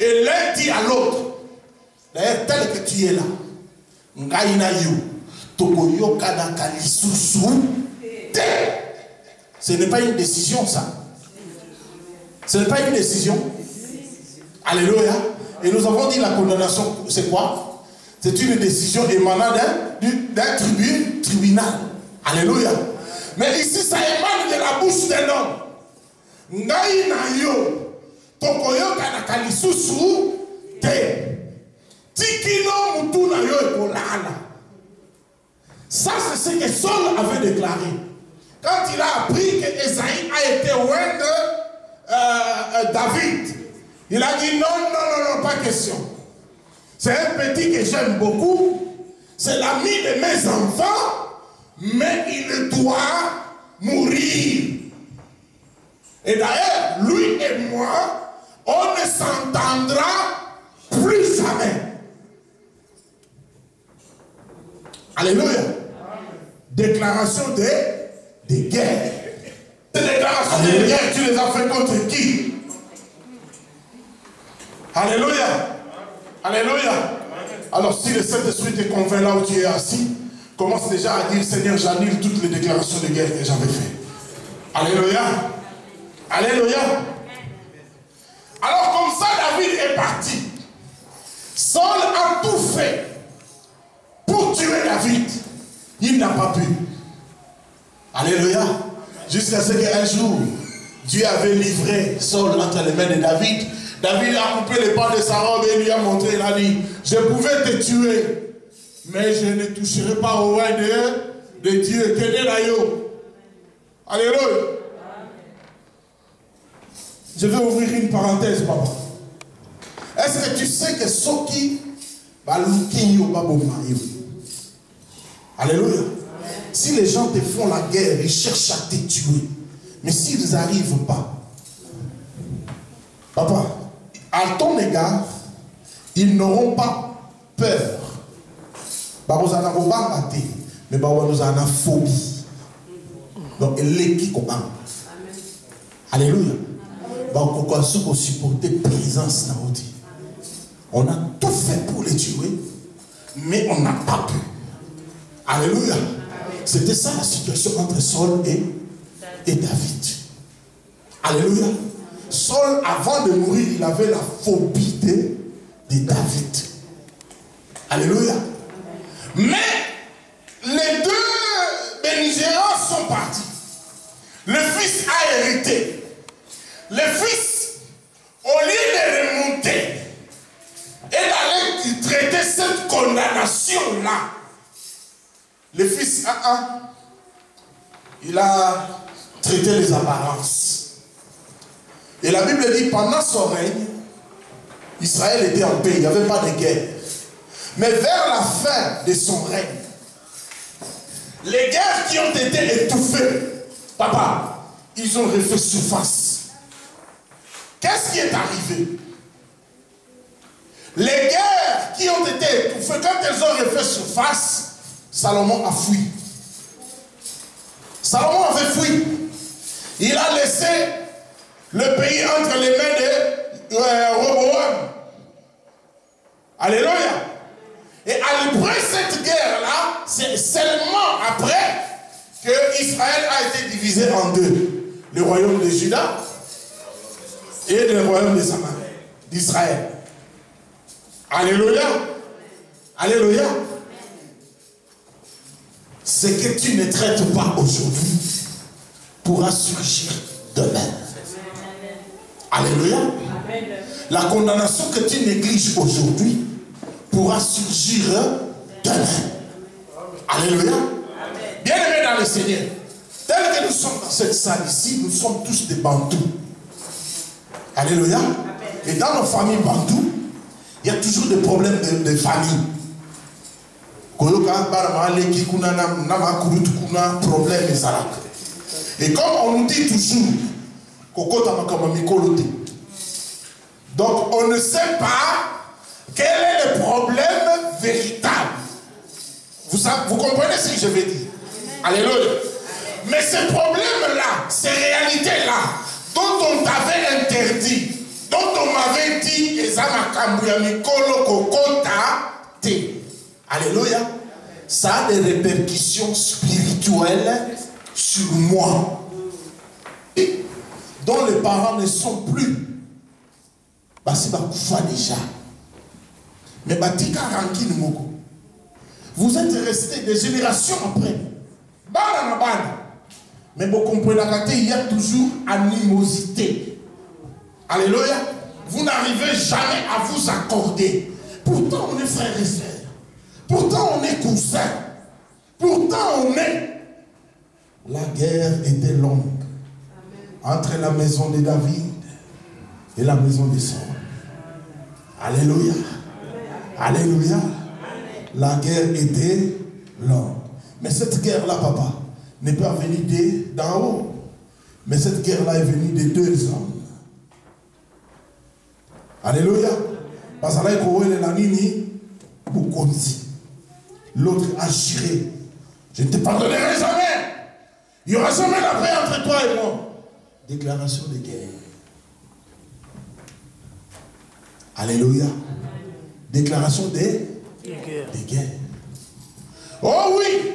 C: et l'un dit à l'autre, d'ailleurs tel que tu es là, ce n'est pas une décision ça. Ce n'est pas une décision. Alléluia. Et nous avons dit la condamnation, c'est quoi? C'est une décision émanant d'un tribunal. Alléluia. Mais ici ça émane de la bouche d'un homme. Ngai na yo tokoyoka na kalisusu te tikino mutu na yo ekolala. Ça c'est ce que Saul avait déclaré quand il a appris que Esaïe a été loin de David. Il a dit non, pas question. C'est un petit que j'aime beaucoup, c'est l'ami de mes enfants, mais il doit mourir. Et d'ailleurs, lui et moi, on ne s'entendra plus jamais. Alléluia. Déclaration de guerre. Ces déclarations de guerre, tu les as fait contre qui? Alléluia. Alléluia. Alors si le Saint-Esprit te convainc là où tu es assis, commence déjà à dire, Seigneur, j'annule toutes les déclarations de guerre que j'avais faites. Alléluia. Alléluia. Alors comme ça, David est parti. Saul a tout fait pour tuer David. Il n'a pas pu. Alléluia. Jusqu'à ce qu'un jour, Dieu avait livré Saul entre les mains de David. David a coupé les pans de sa robe et lui a montré, il a dit, je pouvais te tuer, mais je ne toucherai pas au roi de Dieu. Alléluia. Je vais ouvrir une parenthèse, papa. Est-ce que tu sais que Soki Alléluia. Si les gens te font la guerre, ils cherchent à te tuer. Mais s'ils n'arrivent pas, papa, à ton égard, ils n'auront pas peur. Nous avons mais nous avons phobie. Donc, l'équipe combat. Alléluia. On a supporté présence dans notre vie. On a tout fait pour les tuer, mais on n'a pas pu. Alléluia. C'était ça la situation entre Saul et David. Alléluia. Saul, avant de mourir, il avait la phobie de David. Alléluia. Mais les deux belligérants sont partis. Le fils a hérité. Le fils, au lieu de remonter et d'aller traiter cette condamnation-là, le fils il a traiter les apparences. Et la Bible dit, pendant son règne, Israël était en paix, il n'y avait pas de guerre. Mais vers la fin de son règne, les guerres qui ont été étouffées, papa, ils ont refait surface. Qu'est-ce qui est arrivé? Les guerres qui ont été étouffées, quand elles ont refait surface, Salomon a fui. Salomon avait fui. Il a laissé le pays entre les mains de Roboam. Alléluia. Et après cette guerre-là, c'est seulement après que Israël a été divisé en deux. Le royaume de Juda et le royaume de Samarie, d'Israël. Alléluia. Alléluia. Ce que tu ne traites pas aujourd'hui pourra surgir demain. Alléluia. La condamnation que tu négliges aujourd'hui pourra surgir demain. Alléluia. Bien-aimés dans le Seigneur, tel que nous sommes dans cette salle ici, nous sommes tous des bantous. Alléluia. Et dans nos familles bantous, il y a toujours des problèmes de famille. Et comme on nous dit toujours, donc on ne sait pas quel est le problème véritable. Vous comprenez ce que je veux dire? Alléluia. Mais ces problèmes-là, ces réalités-là, dont on t'avait interdit, dont on m'avait dit, alléluia, ça a des répercussions spirituelles sur moi. Et dont les parents ne sont plus. Déjà. Mais vous êtes restés des générations après. Mais vous comprenez qu'il y a toujours animosité. Alléluia. Vous n'arrivez jamais à vous accorder. Pourtant, on est frères et sœurs. Pourtant, on est cousins. Pourtant, on est. La guerre était longue. Entre la maison de David et la maison de Saul. Alléluia. Alléluia. La guerre était longue. Mais cette guerre-là, papa, n'est pas venue d'en haut. Mais cette guerre-là est venue de deux hommes. Alléluia. Parce que là, l'autre a juré. Je ne te pardonnerai jamais. Il n'y aura jamais la paix entre toi et moi. Déclaration de guerre. Alléluia. Déclaration de guerre. Oh oui.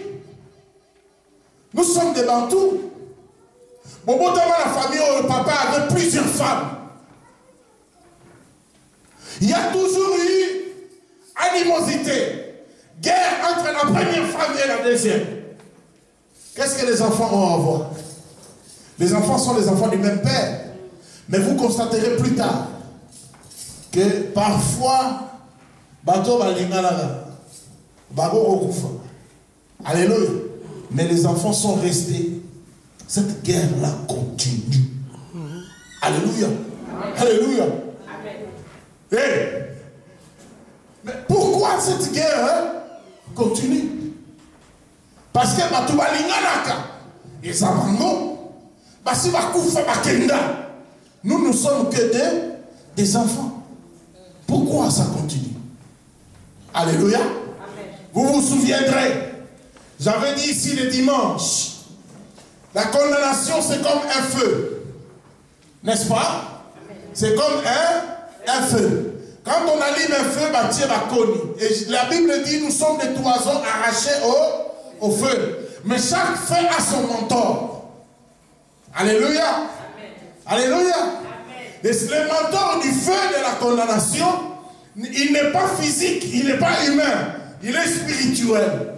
C: Nous sommes des Bantous. Bobo dans la famille où le papa avait plusieurs femmes. Il y a toujours eu animosité, guerre entre la première femme et la deuxième. Qu'est-ce que les enfants ont à voir? Les enfants sont les enfants du même père. Mais vous constaterez plus tard que parfois, bateau va l'ingala, bago okufa. Alléluia. Mais les enfants sont restés. Cette guerre-là continue. Alléluia. Alléluia. Hey. Mais pourquoi cette guerre continue? Parce que Batouba Linganaka et Zabango, nous ne sommes que des enfants. Pourquoi ça continue? Alléluia. Amen. Vous vous souviendrez, j'avais dit ici le dimanche, la condamnation c'est comme un feu. N'est-ce pas? C'est comme un feu. Quand on allume un feu, et la Bible dit nous sommes des toisons arrachés au feu. Mais chaque feu a son mentor. Alléluia. Amen. Alléluia. Amen. Et le mentor du feu de la condamnation, il n'est pas physique, il n'est pas humain, il est spirituel.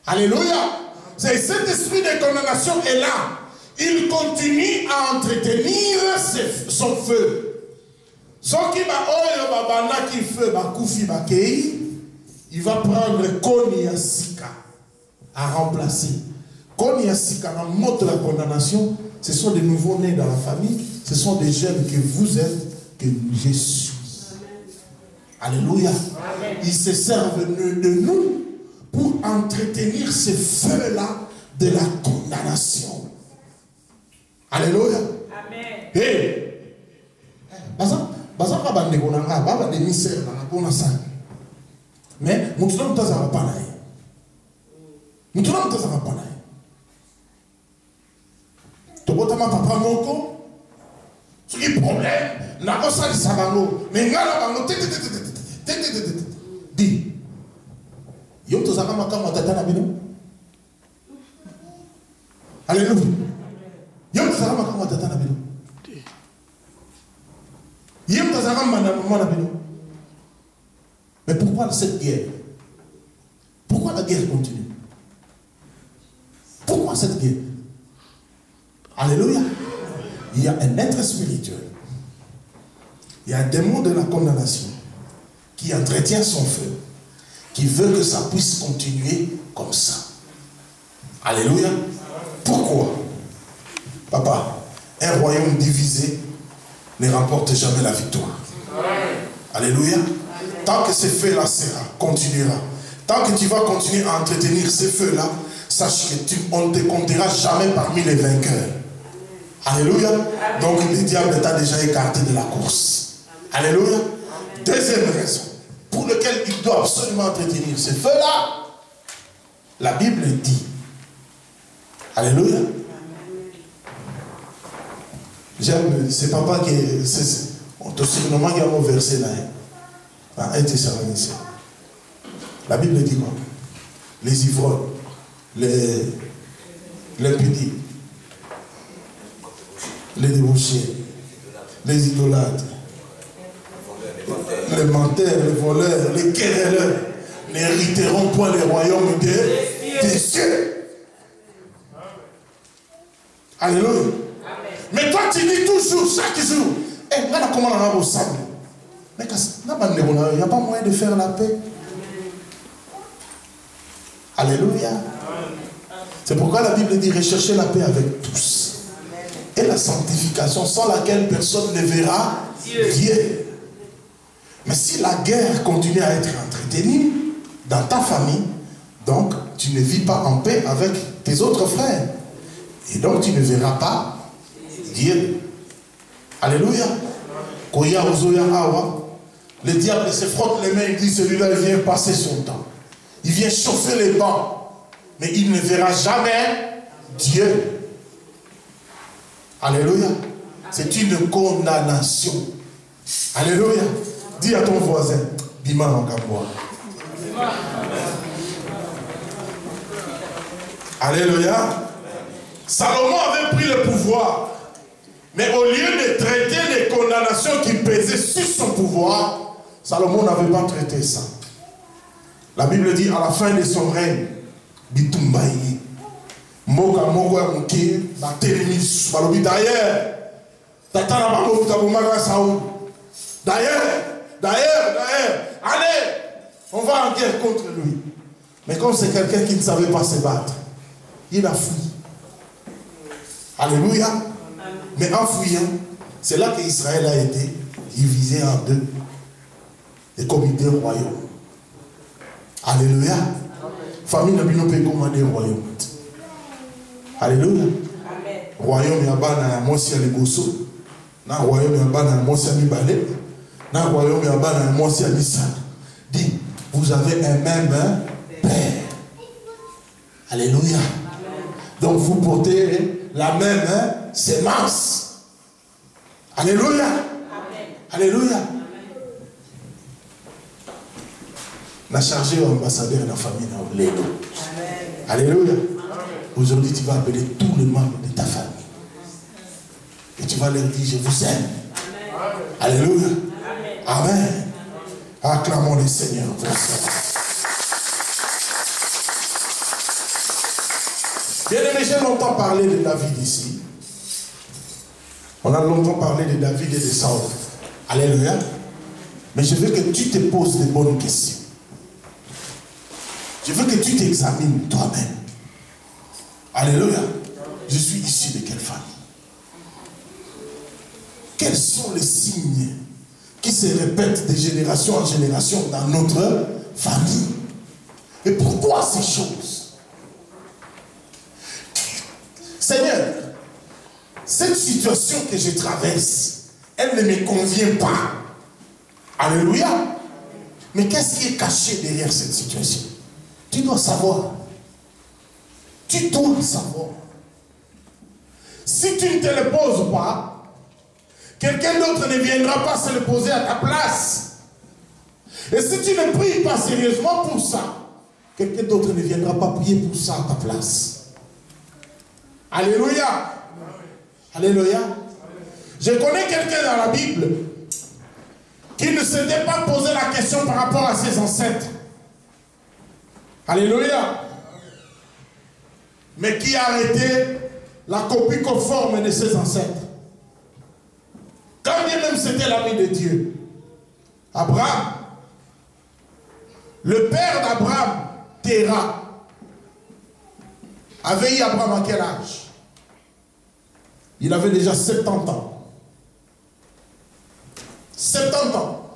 C: Alléluia. C'est cet esprit de condamnation est là. Il continue à entretenir son feu. Il va prendre Koni Asika à remplacer Quand il y a un mot de la condamnation, ce sont des nouveaux-nés dans la famille, ce sont des jeunes que vous êtes, que je suis. Alléluia. Ils se servent de nous pour entretenir ce feu-là de la condamnation. Alléluia.
D: Amen.
C: Hey! Mais nous ne sommes pas là. Nous ne sommes pas là. Tu vois, papa moko, ce qui est problème, n'a pas ça de sabango. Mais ngala bango, dis, yo to zaka makama tata na bino. Alléluia. Yo to zaka makama tata na bino. Yo to zaka maman na bino. Mais pourquoi cette guerre? Pourquoi la guerre continue? Pourquoi cette guerre? Alléluia. Il y a un être spirituel. Il y a un démon de la condamnation qui entretient son feu, qui veut que ça puisse continuer comme ça. Alléluia. Pourquoi? Papa, un royaume divisé ne remporte jamais la victoire. Alléluia. Tant que ce feu-là sera, continuera. Tant que tu vas continuer à entretenir ce feu-là, sache que on ne te comptera jamais parmi les vainqueurs. Alléluia. Donc le diable t'a déjà écarté de la course. Alléluia. Deuxième raison pour laquelle il doit absolument entretenir ce feu-là, la Bible dit. Alléluia. J'aime, c'est papa qui est. On te surnomme qu'il y a un verset là. La Bible dit quoi? Les ivrognes, les petits, les débauchés, les idolâtres, les menteurs, les voleurs, les querelleurs n'hériteront point les royaumes des cieux. Alléluia. Mais toi tu dis toujours, chaque jour, comment on a beau sable? Mais il n'y a pas moyen de faire la paix. Alléluia. C'est pourquoi la Bible dit rechercher la paix avec tous. Et la sanctification sans laquelle personne ne verra Dieu. Mais si la guerre continue à être entretenue dans ta famille, donc tu ne vis pas en paix avec tes autres frères. Et donc tu ne verras pas Dieu. Alléluia. Le diable se frotte les mains et dit celui-là il vient passer son temps. Il vient chauffer les bancs. Mais il ne verra jamais Dieu. Alléluia. C'est une condamnation. Alléluia. Dis à ton voisin, Bima en Gamboa. Alléluia. Salomon avait pris le pouvoir. Mais au lieu de traiter les condamnations qui pesaient sur son pouvoir, Salomon n'avait pas traité ça. La Bible dit à la fin de son règne, Bitumbaï, Moka Moka Mouké, Batelémis, Balobi d'ailleurs, Tatana Bamou Tabomaga Saoud. D'ailleurs, allez, on va en guerre contre lui. Mais comme c'est quelqu'un qui ne savait pas se battre, il a fui. Alléluia. Mais en fuyant, c'est là qu'Israël a été divisé en deux. Les comités royaux. Alléluia. Famille n'a pas pu commander royaume. Alléluia. Royaume yabana mosia liboso. Na royaume yabana mosia libale. Na royaume yabana mosia lissan. Dit, vous avez un même Père. Alléluia. Donc vous portez la même sémence. Alléluia. Alléluia. La chargé ambassadeur de la famille dans l'Édo. Alléluia. Aujourd'hui, tu vas appeler tous les membres de ta famille. Et tu vas leur dire, je vous aime. Alléluia. Amen. Acclamons le Seigneur. Bien aimé, j'ai longtemps parlé de David ici. On a longtemps parlé de David et de Saul. Alléluia. Mais je veux que tu te poses des bonnes questions. Je veux que tu t'examines toi-même. Alléluia. Je suis issu de quelle famille? Quels sont les signes qui se répètent de génération en génération dans notre famille? Et pourquoi ces choses? Seigneur, cette situation que je traverse, elle ne me convient pas. Alléluia. Mais qu'est-ce qui est caché derrière cette situation? Tu dois savoir. Tu dois savoir. Si tu ne te le poses pas, quelqu'un d'autre ne viendra pas se le poser à ta place. Et si tu ne pries pas sérieusement pour ça, quelqu'un d'autre ne viendra pas prier pour ça à ta place. Alléluia. Alléluia. Je connais quelqu'un dans la Bible qui ne s'était pas posé la question par rapport à ses ancêtres. Alléluia. Mais qui a arrêté la copie conforme de ses ancêtres. Quand bien même c'était l'ami de Dieu. Abraham, le père d'Abraham, Terah, avait eu Abraham à quel âge? Il avait déjà 70 ans. 70 ans.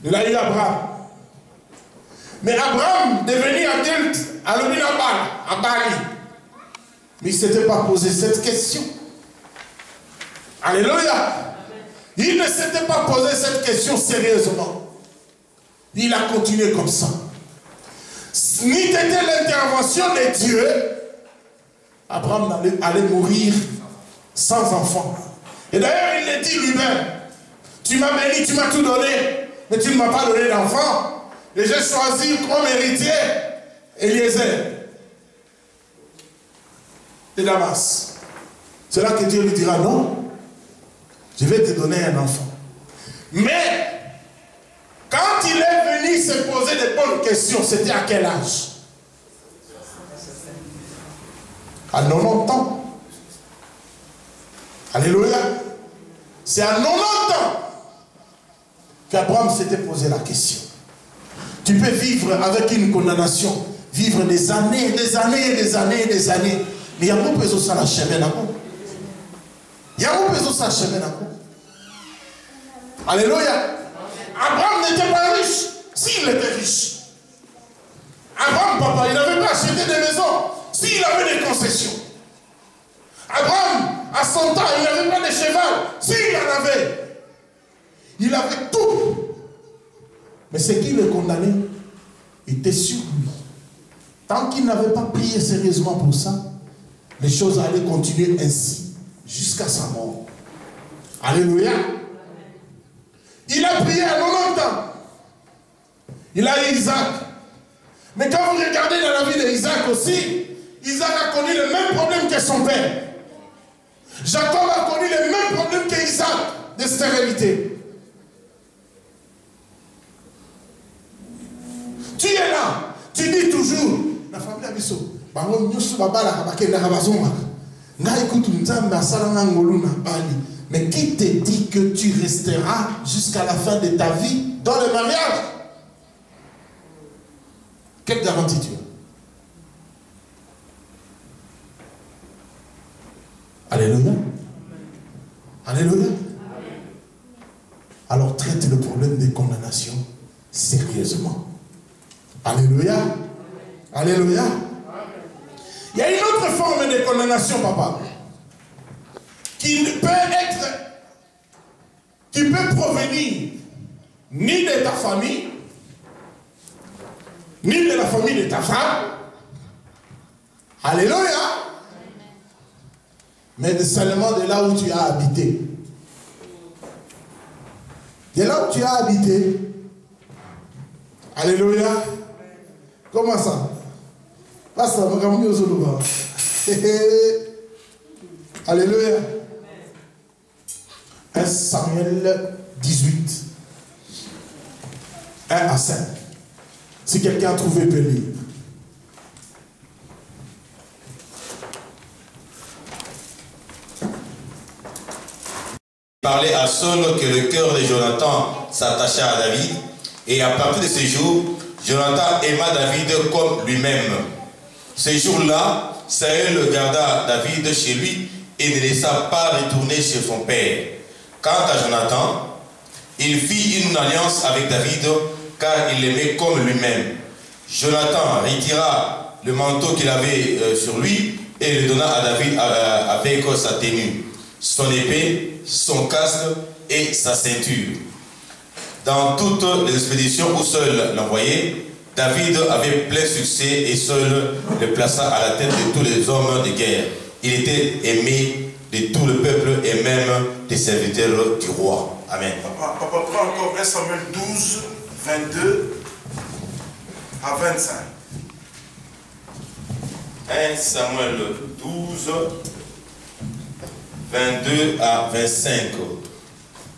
C: Il a eu Abraham. Mais Abraham, devenu adulte, à l'Obinabal, à Bali, mais il ne s'était pas posé cette question. Alléluia. Il ne s'était pas posé cette question sérieusement. Il a continué comme ça. Ni était l'intervention de Dieu, Abraham allait mourir sans enfant. Et d'ailleurs, il le dit lui-même. Tu m'as béni, tu m'as tout donné, mais tu ne m'as pas donné d'enfant. Et j'ai choisi comme héritier Eliezer de Damas. C'est là que Dieu lui dira non, je vais te donner un enfant. Mais quand il est venu se poser des bonnes questions, c'était à quel âge? À 90 ans. Alléluia. C'est à 90 ans qu'Abraham s'était posé la question. Tu peux vivre avec une condamnation, vivre des années, des années, des années, des années. Mais il y a beaucoup de ça la chemin d'accord. Il y a beaucoup de ça la chemin d'accord. Alléluia. Abraham n'était pas riche. S'il était riche. Abraham, papa, il n'avait pas acheté des maisons. S'il avait des concessions. Abraham, à 100 ans, il n'avait pas de cheval. S'il en avait. Il avait tout. Mais ce qui le condamnait était sur lui. Tant qu'il n'avait pas prié sérieusement pour ça, les choses allaient continuer ainsi jusqu'à sa mort. Alléluia. Il a prié à 90 ans. Il a eu Isaac. Mais quand vous regardez dans la vie d'Isaac aussi, Isaac a connu le même problème que son père. Jacob a connu le même problème qu'Isaac de stérilité. Tu es là, tu dis toujours, la famille Abisso, mais qui te dit que tu resteras jusqu'à la fin de ta vie dans le mariage? Quelle garantie tu as? Alléluia. Alléluia. Alors traite le problème des condamnations sérieusement. Alléluia. Alléluia. Il y a une autre forme de condamnation, papa, qui peut provenir ni de ta famille, ni de la famille de ta femme. Alléluia. Mais seulement de là où tu as habité. De là où tu as habité. Alléluia. Comment ça? Alléluia. 1 Samuel 18. 1 à 5. Si quelqu'un a trouvé, peut lire.
D: Parlait à Saul que le cœur de Jonathan s'attacha à David, et à partir de ce jour, Jonathan aima David comme lui-même. Ce jour-là, Saül garda David chez lui et ne laissa pas retourner chez son père. Quant à Jonathan, il fit une alliance avec David car il l'aimait comme lui-même. Jonathan retira le manteau qu'il avait sur lui et le donna à David avec sa tenue, son épée, son casque et sa ceinture. Dans toutes les expéditions où Saül l'envoyait, David avait plein succès et Saül le plaça à la tête de tous les hommes de guerre. Il était aimé de tout le peuple et même des serviteurs du roi. Amen.
E: Papa prend encore 1 Samuel 12, 22 à 25.
D: 1 Samuel 12, 22 à 25.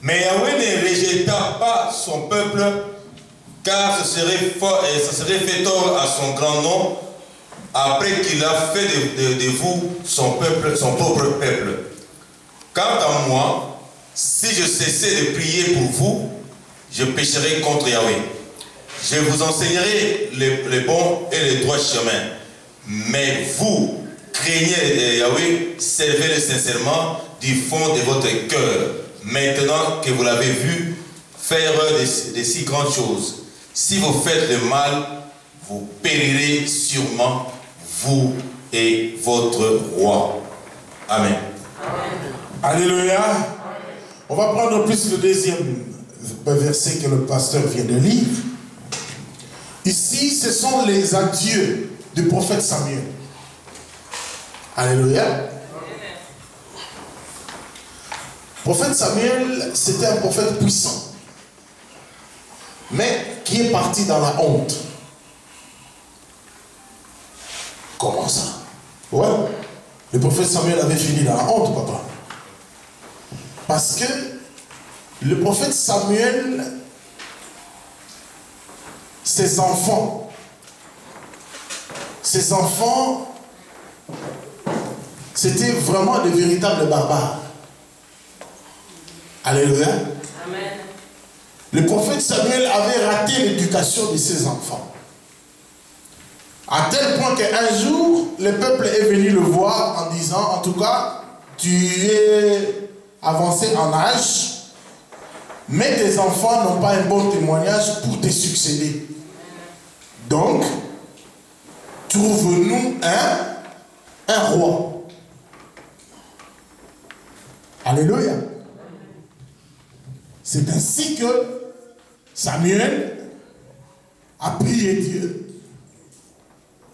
D: Mais Yahweh ne rejeta pas son peuple, car ce serait fait tort à son grand nom, après qu'il a fait de vous son peuple, son propre peuple. Quant à moi, si je cessais de prier pour vous, je pécherai contre Yahweh. Je vous enseignerai les bons et les droits chemins. Mais vous, craignez Yahweh, servez-le sincèrement du fond de votre cœur. Maintenant que vous l'avez vu faire de si grandes choses, si vous faites le mal, vous périrez sûrement, vous et votre roi. Amen.
C: Alléluia. On va prendre plus le deuxième verset que le pasteur vient de lire. Ici, ce sont les adieux du prophète Samuel. Alléluia. Le prophète Samuel, c'était un prophète puissant, mais qui est parti dans la honte. Comment ça? Ouais, le prophète Samuel avait fini dans la honte, papa. Parce que le prophète Samuel, ses enfants, c'était vraiment de véritables barbares. Alléluia.
B: Amen.
C: Le prophète Samuel avait raté l'éducation de ses enfants. À tel point qu'un jour, le peuple est venu le voir en disant, en tout cas, tu es avancé en âge, mais tes enfants n'ont pas un bon témoignage pour te succéder. Donc, trouve-nous un roi. Alléluia. C'est ainsi que Samuel a prié Dieu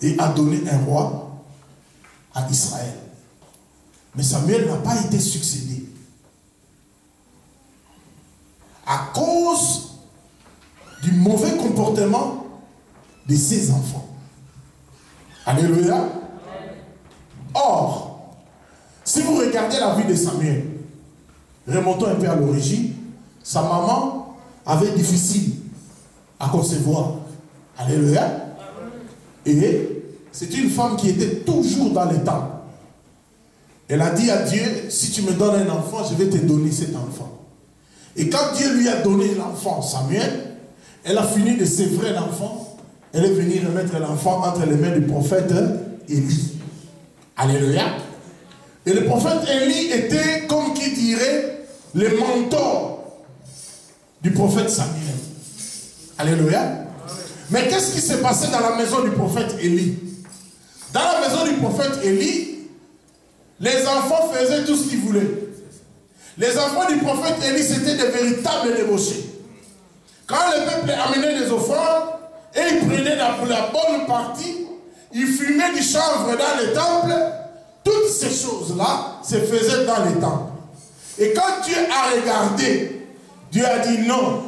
C: et a donné un roi à Israël. Mais Samuel n'a pas été succédé à cause du mauvais comportement de ses enfants. Alléluia. Or, si vous regardez la vie de Samuel, remontons un peu à l'origine, sa maman avait difficile à concevoir. Alléluia. Et c'est une femme qui était toujours dans les temps. Elle a dit à Dieu, si tu me donnes un enfant, je vais te donner cet enfant. Et quand Dieu lui a donné l'enfant Samuel, elle a fini de sévrer l'enfant. Elle est venue remettre l'enfant entre les mains du prophète Élie. Alléluia. Et le prophète Élie était, comme qui dirait, le mentor du prophète Samuel. Alléluia. Mais qu'est-ce qui s'est passé dans la maison du prophète Élie? Dans la maison du prophète Élie, les enfants faisaient tout ce qu'ils voulaient. Les enfants du prophète Élie, c'était des véritables débauchés. Quand le peuple amenait des offrandes, et ils prenaient la bonne partie, ils fumaient du chanvre dans les temples, toutes ces choses-là se faisaient dans les temples. Et quand Dieu a regardé, Dieu a dit non,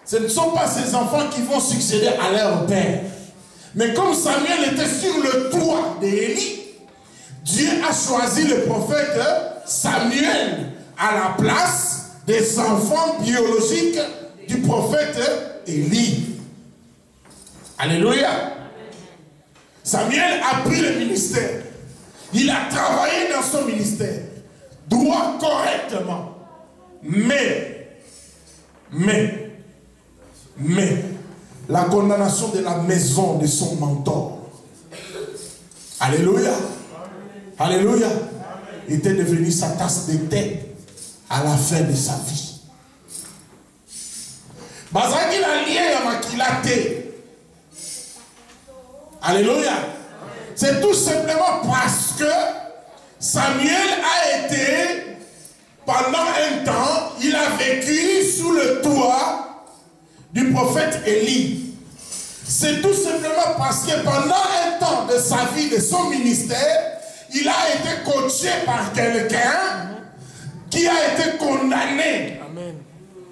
C: ce ne sont pas ces enfants qui vont succéder à leur père. Mais comme Samuel était sur le toit d'Élie, Dieu a choisi le prophète Samuel à la place des enfants biologiques du prophète Élie. Alléluia. Samuel a pris le ministère. Il a travaillé dans son ministère. Droit correctement. Mais, la condamnation de la maison de son mentor Alléluia. Alléluia. Il était devenu sa tasse de thé à la fin de sa vie. Bazaki la lien ya makilate. Alléluia. C'est tout simplement parce que Samuel a été, pendant un temps, il a vécu sous le toit du prophète Élie. C'est tout simplement parce que pendant un temps de sa vie, de son ministère, il a été coaché par quelqu'un qui a été condamné. Amen.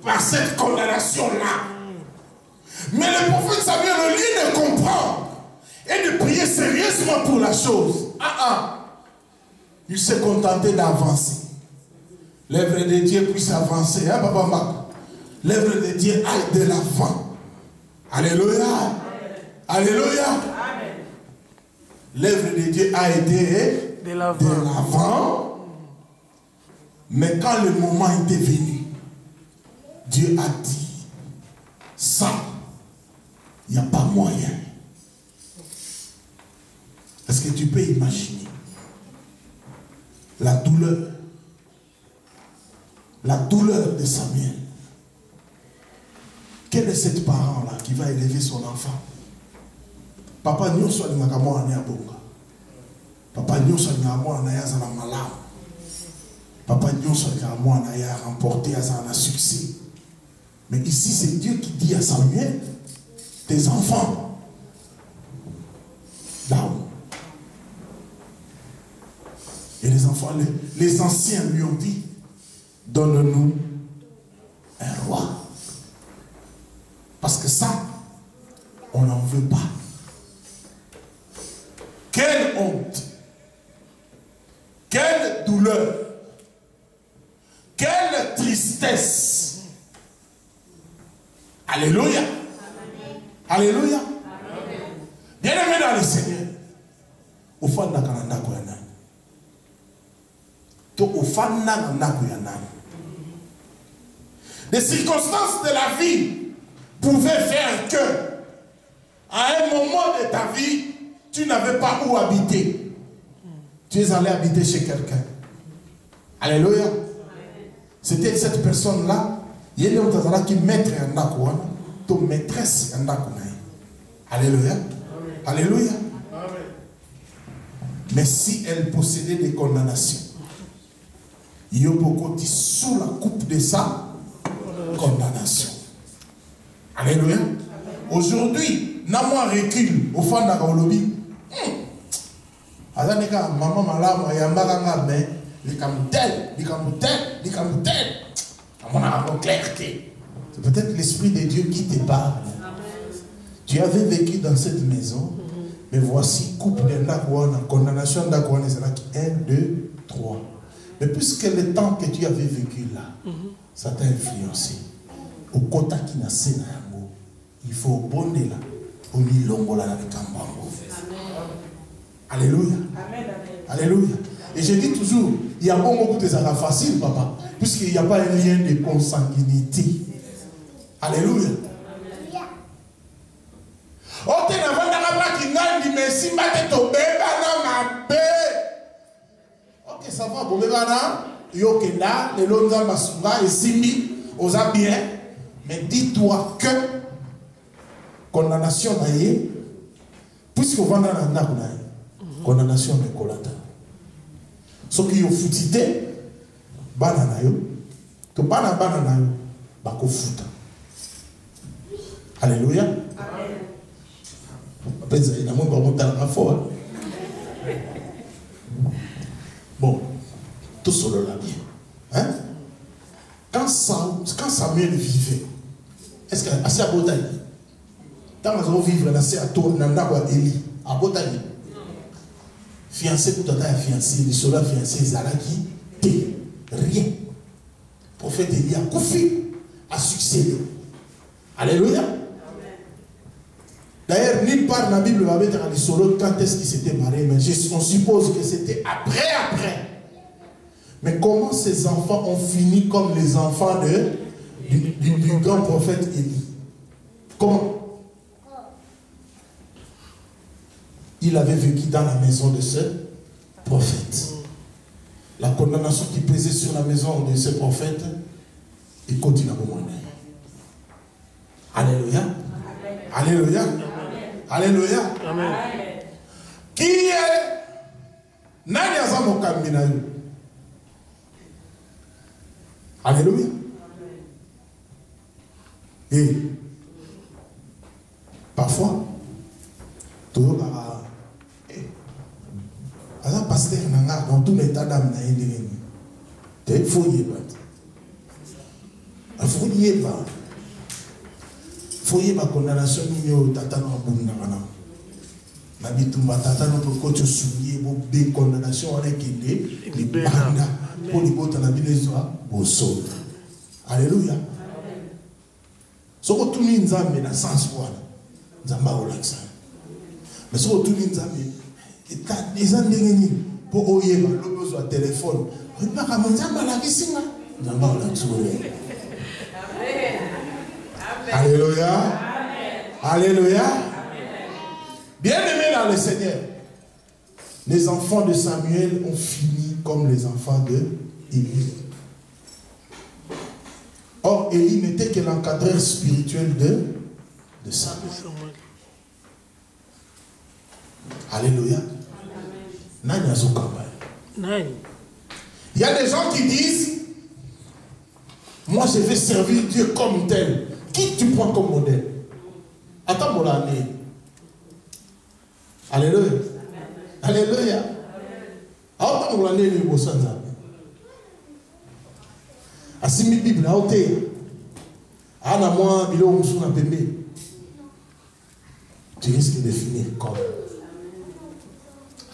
C: Par cette condamnation-là. Mais le prophète Samuel, au lieu de comprendre et de prier sérieusement pour la chose, il s'est contenté d'avancer. L'œuvre de Dieu puisse avancer. Hein, Papa Marc? L'œuvre de Dieu aille de l'avant. Alléluia. Alléluia. L'œuvre de Dieu a été de l'avant. Mais quand le moment était venu, Dieu a dit, ça, il n'y a pas moyen. Est-ce que tu peux imaginer la douleur de Samuel? Quel est cet parent-là qui va élever son enfant? Papa n'y soit ni makamwa ni abonga. Papa n'y soit ni amwa na yaza na malam. Papa n'y soit ni amwa na ya remporté un succès. Mais ici c'est Dieu qui dit à Samuel, tes enfants, down. Et les enfants, les anciens lui ont dit, donne-nous un roi. Parce que ça, on n'en veut pas. Quelle honte, quelle douleur, quelle tristesse. Alléluia. Alléluia. Bien-aimé dans le Seigneur, au fond de la Canada, les circonstances de la vie pouvaient faire que, à un moment de ta vie, tu n'avais pas où habiter. Tu es allé habiter chez quelqu'un. Alléluia. C'était cette personne-là. Il y a une qui maître un nakouana, ton maîtresse un nakouana. Alléluia. Alléluia. Mais si elle possédait des condamnations, il y a beaucoup qui sous la coupe de sa condamnation. Alléluia. Aujourd'hui, n'a-moi recul au fond de la lobby. Azaneka maman malama yambanga mais les camoutel. On a une clarté. C'est peut-être l'Esprit de Dieu qui te parle. Tu avais vécu dans cette maison, mais voici coupe de Nakouana, condamnation de Nakouana, c'est là 1, 2, 3. Mais puisque le temps que tu avais vécu là, ça t'a influencé. Au kota qui n'a sénat, il faut bonner là, au milongo là avec un bambou. Alléluia. Alléluia. Et je dis toujours, il y a beaucoup de choses facile, papa, puisqu'il n'y a pas un lien de consanguinité. Alléluia. Ok, ça va, vous voyez là, Yokenda, les Lonza Masunga et Simi, aux bien, mais dis-toi que condamnation naïe, puisque vous vendez un arbre naïe, condamnation de colata. Ce qui est foutité, bananayo, que bananayo, bako fouta. Alléluia. Bon, tout cela là bien. Hein? Quand Samuel vivait, est-ce que assez à Botaï? Quand nous allons vivre là, c'est à toi, Nanda Eli, à Botaï. Fiancé pour tata fiancé, les soldats fiancés, Zalaki, rien. Prophète Eli a Koufi a succédé. Alléluia. D'ailleurs, nulle part dans la Bible va mettre à l'isolo quand est-ce qu'il s'était marié, mais on suppose que c'était après. Mais comment ces enfants ont fini comme les enfants du grand prophète Élie? Comment? il avait vécu dans la maison de ce prophète. La condamnation qui pesait sur la maison de ce prophète, il continue à mourir. Alléluia. Alléluia. Alléluia.
A: Amen.
C: Qui est Nani Azamo Kaminayu? Alléluia. Et parfois, tout le monde a pasteur dans tout l'état d'âme. Il faut y aller. Il faut y aller. Il faut y aller. Condamnation de tata no abundana. Na bitumba tata no prokocho soulier bo be condamnation avec les banda pour les bottes na bilezo boso. Alléluia. Soko tuni nzambe na sens wana. Nzamba olaksa. Mais soko tuni nzambe eta ndenge ni po oyeba lo besoin téléphone. Pas comme nzamba la kisinga. Nzamba olaksa. Alléluia. Alléluia. Bien-aimés dans le Seigneur, les enfants de Samuel ont fini comme les enfants de Élie. Or, Élie n'était que l'encadreur spirituel de Samuel. Alléluia. Il y a des gens qui disent, moi je vais servir Dieu comme tel. Qui tu prends comme modèle? Attends mon année. Alléluia. Alléluia. Attends mon année le bosanza. Asimi Bible na ote. Ana moi bilo musu na pembe. Tu risques de finir comme.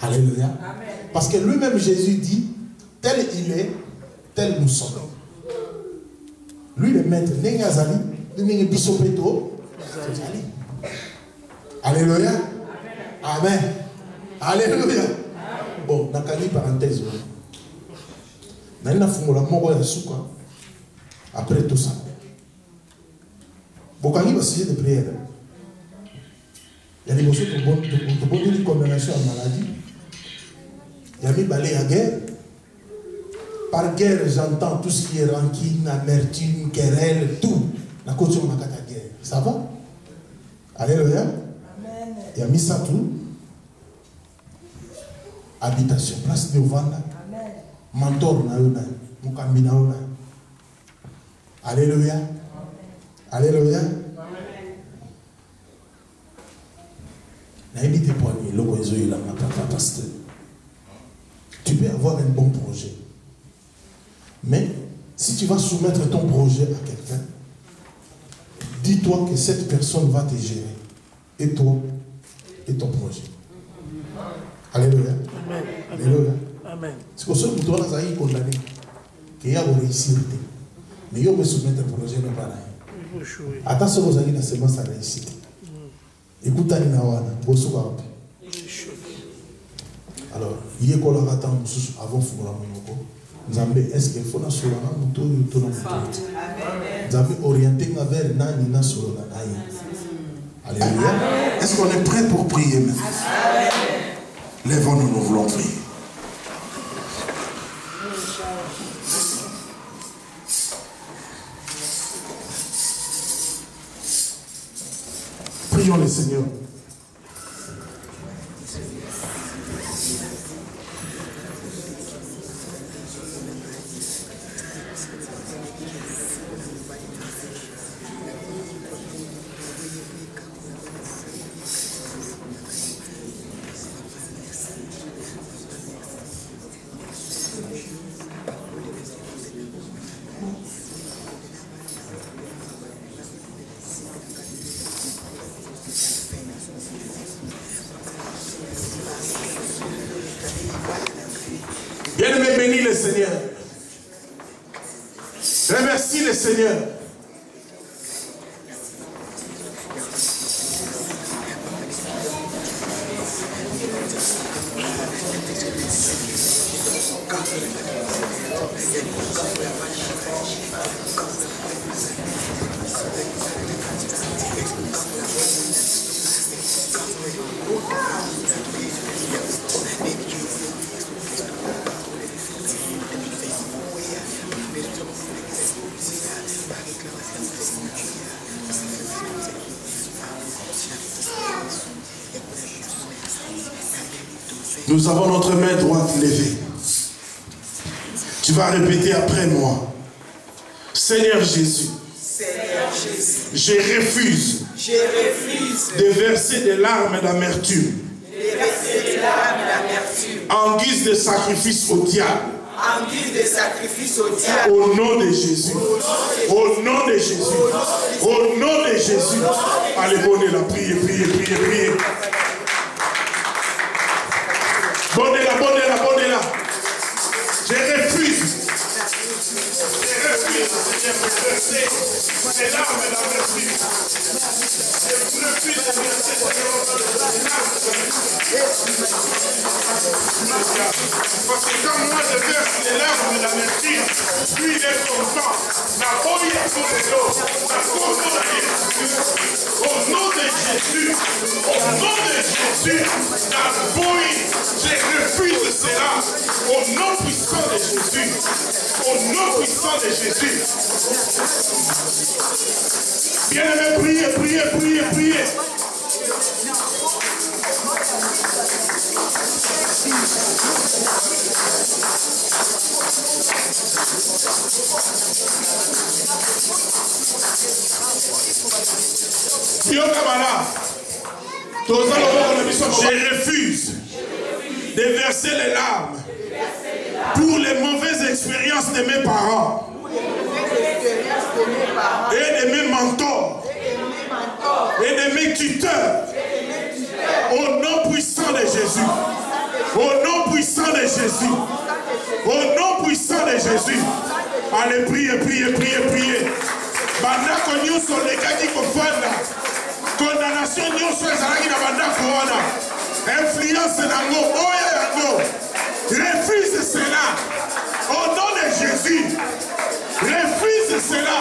C: Alléluia. Parce que lui-même Jésus dit, tel il est, tel nous sommes. Lui le maître, Nengazali, Nengi Bisopeto, Alléluia. Amen. Alléluia. Bon, nakali parenthèse. Nana fumula moko ya suka. Après tout ça. Bokani va sujet de prière. Il y a des choses qui ont une condamnation à maladie. Il y a mis balai à guerre. Par guerre, j'entends tout ce qui est rancune, amertume, querelle, tout. La côté on a qu'à guerre. Ça va? Alléluia. Il y a mis ça tout. Habitation, place de Vanda. Mentor na yona, mukambi na yona. Alléluia. Alléluia. Tu peux avoir un bon projet. Mais si tu vas soumettre ton projet à quelqu'un, dis-toi que cette personne va te gérer. Et toi, et ton projet. Alléluia.
A: Amen.
C: Alléluia.
A: Amen.
C: C'est pour ça que tu dois condamner. Qu'il y a une réussite. Mais il faut soumettre un projet de pareil. Attention aux amis, c'est moi sa réussite. Écoutez, alors, il y a quoi avant Foula Monoko. Nzambe, est-ce qu'il faut que nous Nzambe orienté vers Nani Nasoro Nanaï. Alléluia. Est-ce qu'on est prêt pour prier maintenant? Lèvons-nous, nous voulons prier. Prions le Seigneur. Bien-aimé, bénis le Seigneur. Remercie le Seigneur. Nous avons notre main droite levée. Tu vas répéter après moi. Seigneur Jésus, je refuse de verser des larmes d'amertume en guise de sacrifice au diable. Au nom de Jésus. Au nom de Jésus. Au nom de Jésus. Allez, bonnez-la, priez, priez, priez, priez. Bonnez-la, bonnez-la, bonnez-la. Je refuse. Je refuse, Seigneur, de verser des larmes d'amertume. Je refuse de verser des larmes d'amertume. Parce que quand moi je verse les larmes d'amertume, lui il est content. La folie est pour les autres. La folie est au nom de Jésus. Au nom de Jésus. La folie, je refuse cela. Au nom puissant de Jésus. Au nom puissant de Jésus. Bien-aimé, priez, priez, priez, priez. Je refuse de verser les larmes pour les mauvaises expériences de mes parents et de mes mentors et de mes tuteurs. Au nom puissant de Jésus. Au nom puissant de Jésus. Au nom puissant de Jésus. Allez, priez, priez, priez, priez. Bandako nyonso lekaki kofanda. Condamnation nyonso ezalaki na bandako wana. Influence nango oya yango. Refuse cela. Au nom de Jésus. Refuse cela.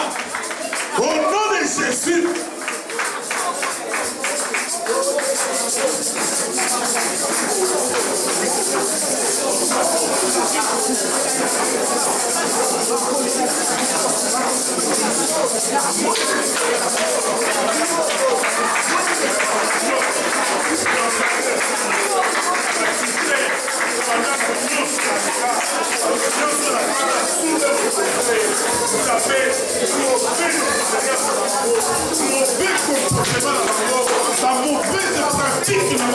C: Au nom de Jésus. La mauvaise pratique dans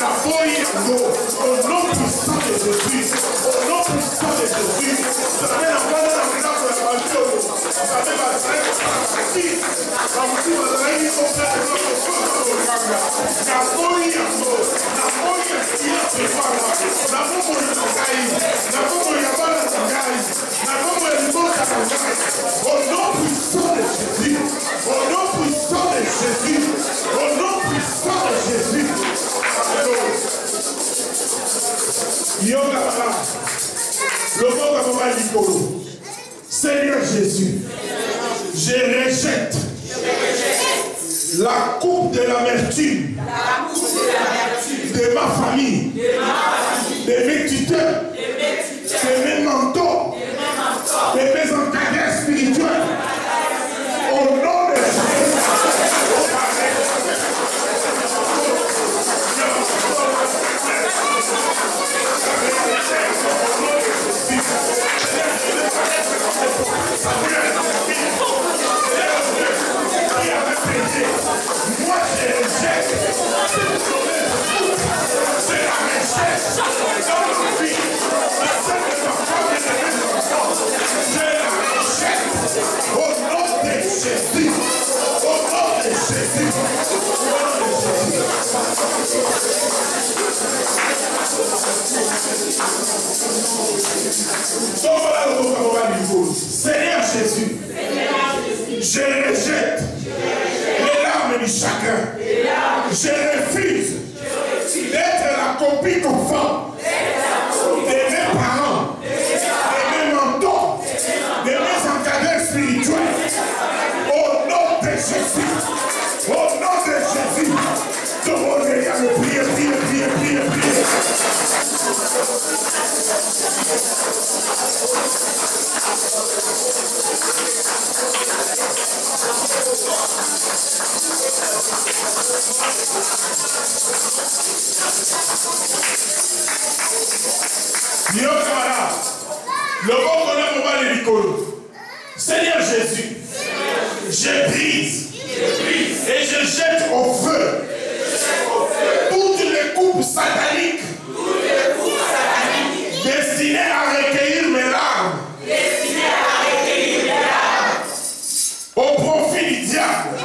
C: la folie au nom puissant de Jésus, au nom puissant de Jésus, vous avez la voix de la maison de la passion, vous avez la traite de la pratique, la vous avez au fait de notre corps de la folie la folie qui est préparée, la boue de la caille, la boue de la balle de la caille, la boue de la caille, au nom puissant de Jésus, au nom puissant de Jésus, au nom puissant de Jésus. Seigneur Jésus, je rejette la coupe de l'amertume de ma famille, de mes tuteurs, de mes mentors, de mes encadreurs spirituels. Au nom de Jésus. Moi, je rejette c'est la richesse dans ma vie. La scène de ma femme c'est la richesse au nom de Jésus. Au nom de Jésus. Seigneur Jésus, je rejette les larmes du chagrin. Je refuse d'être la copie conforme de mes parents, de mes mentors, de mes encadreurs spirituels. Au nom de Jésus, au nom de Jésus, demandez à me prier, prier, prier, prier, prier. les brise. Et je jette au feu toutes les coupes sataniques destinées à recueillir mes larmes au profit du diable.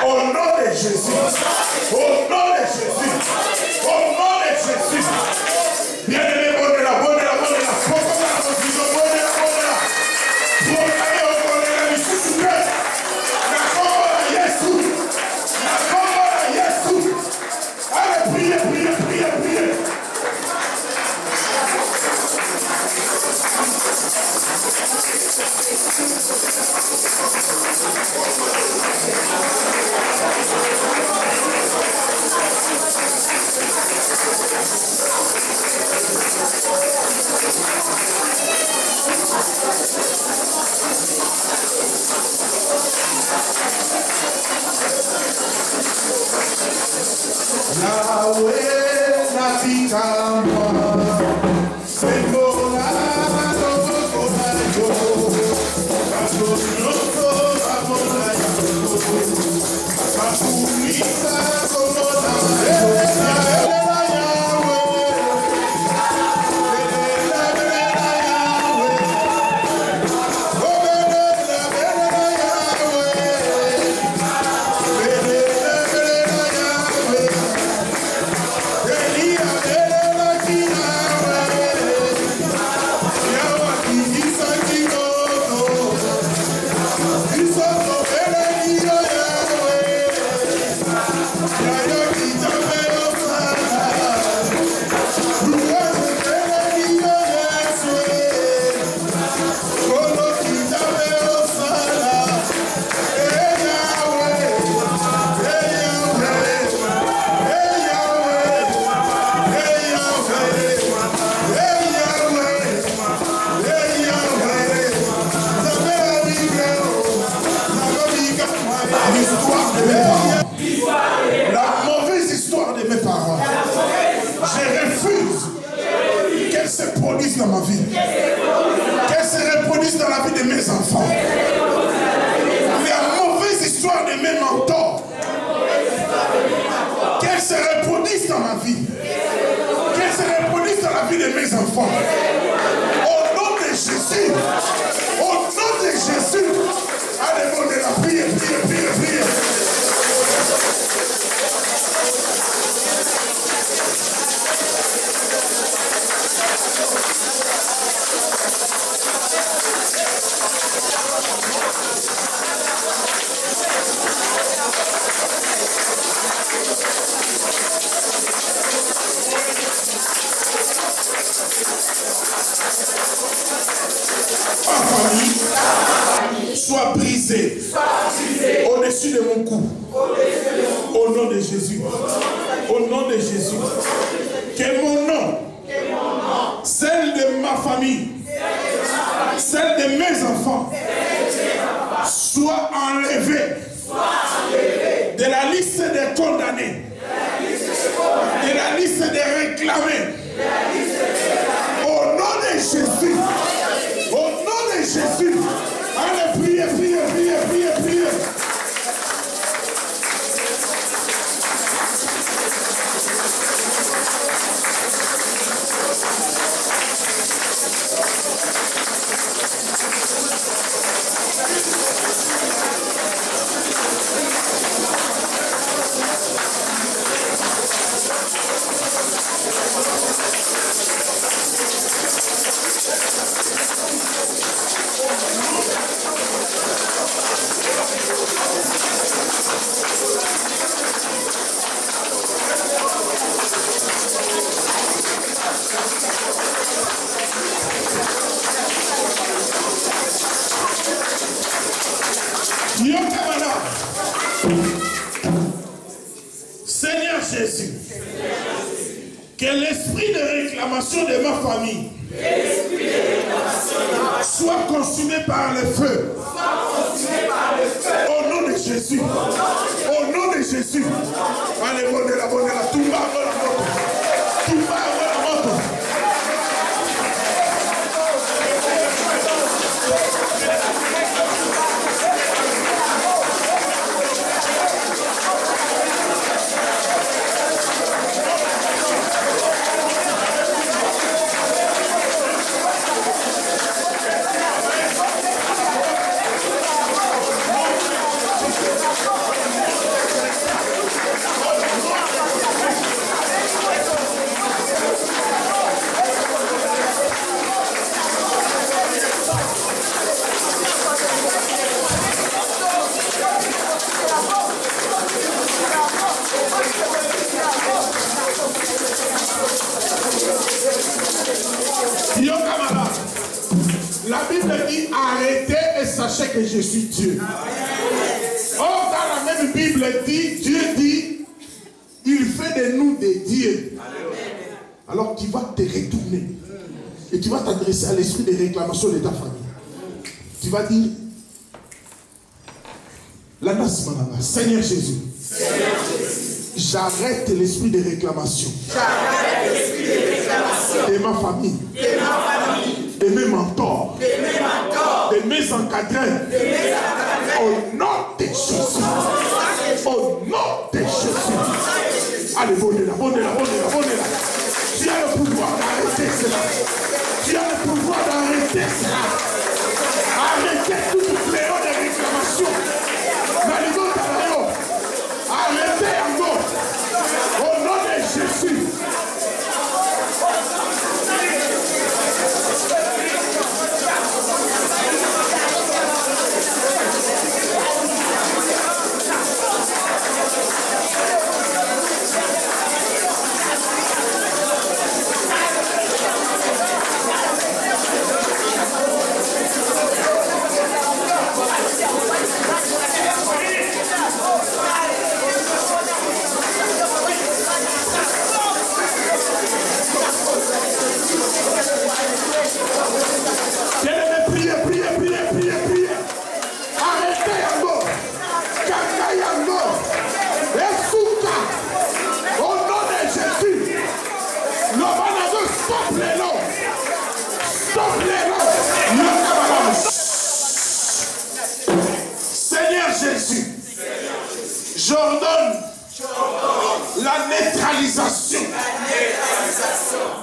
C: Au nom de Jésus. Au nom de Jésus. Au nom de Jésus. Bien-aimé, bonne-la. Dans ma vie, qu'elle se reproduise dans la vie de mes enfants. La mauvaise histoire de mes mentors, qu'elle se reproduise dans ma vie, qu'elle se reproduise dans la vie de mes enfants. Au nom de Jésus, au nom de Jésus, allez, on est là, priez. Sois brisé au-dessus de mon cou. Au nom de Jésus. Au nom de Jésus. Que mon nom, celle de ma famille, celle de mes enfants, soit enlevé de la liste des condamnés, de la liste des réclamés. Au nom de Jésus. Au nom de Jésus. Allez, priez. Seigneur Jésus, que l'esprit de réclamation de ma famille soit consumé par le feu. Au nom de Jésus. Au nom de Jésus. Allez, bonne-la, tumba, tumba, sachez que je suis Dieu. Or, dans la même Bible dit, Dieu dit, il fait de nous des dieux. Alors tu vas te retourner et tu vas t'adresser à l'esprit de réclamation de ta famille. Tu vas dire, Seigneur Jésus, j'arrête l'esprit de réclamation de ma famille, de mes mentors, de mes encadrants, au nom de Jésus. Au nom de Jésus. Allez, bonnez-la. Tu as le pouvoir d'arrêter cela. Tu as le pouvoir d'arrêter cela. Arrêtez tout fléau de réclamation. Arrêtez encore. Au nom de Jésus. J'ordonne la neutralisation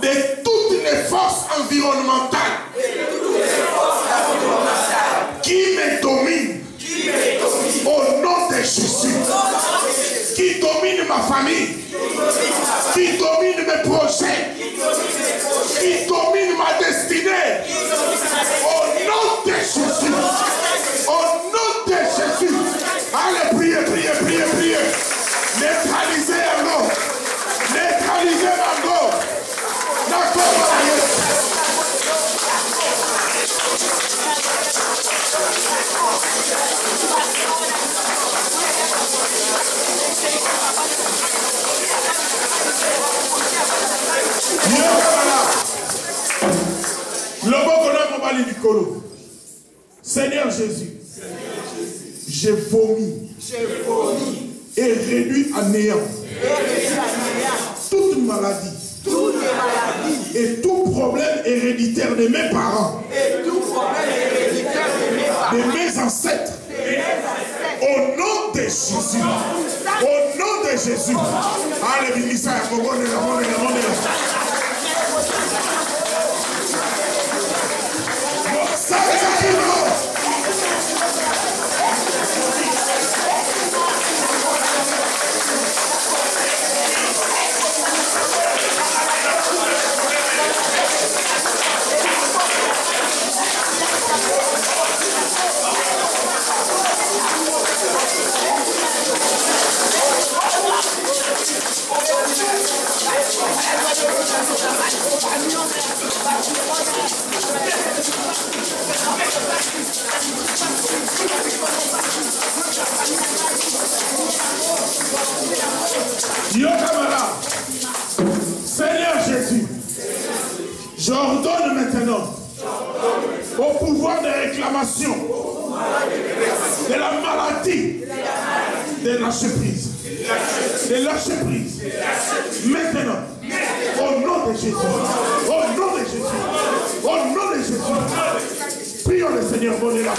C: de toutes les forces environnementales qui me dominent au nom de Jésus, qui dominent ma famille, qui dominent mes projets, qui dominent ma destinée, au nom de Jésus, au nom de Jésus. Allez, priez. Neutralisez encore. Seigneur Jésus, j'ai vomi et réduit à néant toute maladie et tout problème héréditaire de mes parents, de mes ancêtres, au nom de Jésus. Au nom de Jésus. Allez, ministère, Seigneur Jésus, j'ordonne maintenant au pouvoir de réclamation de la maladie, de lâcher prise. Maintenant, au nom de Jésus, au nom de Jésus, prions le Seigneur, bonnez-la.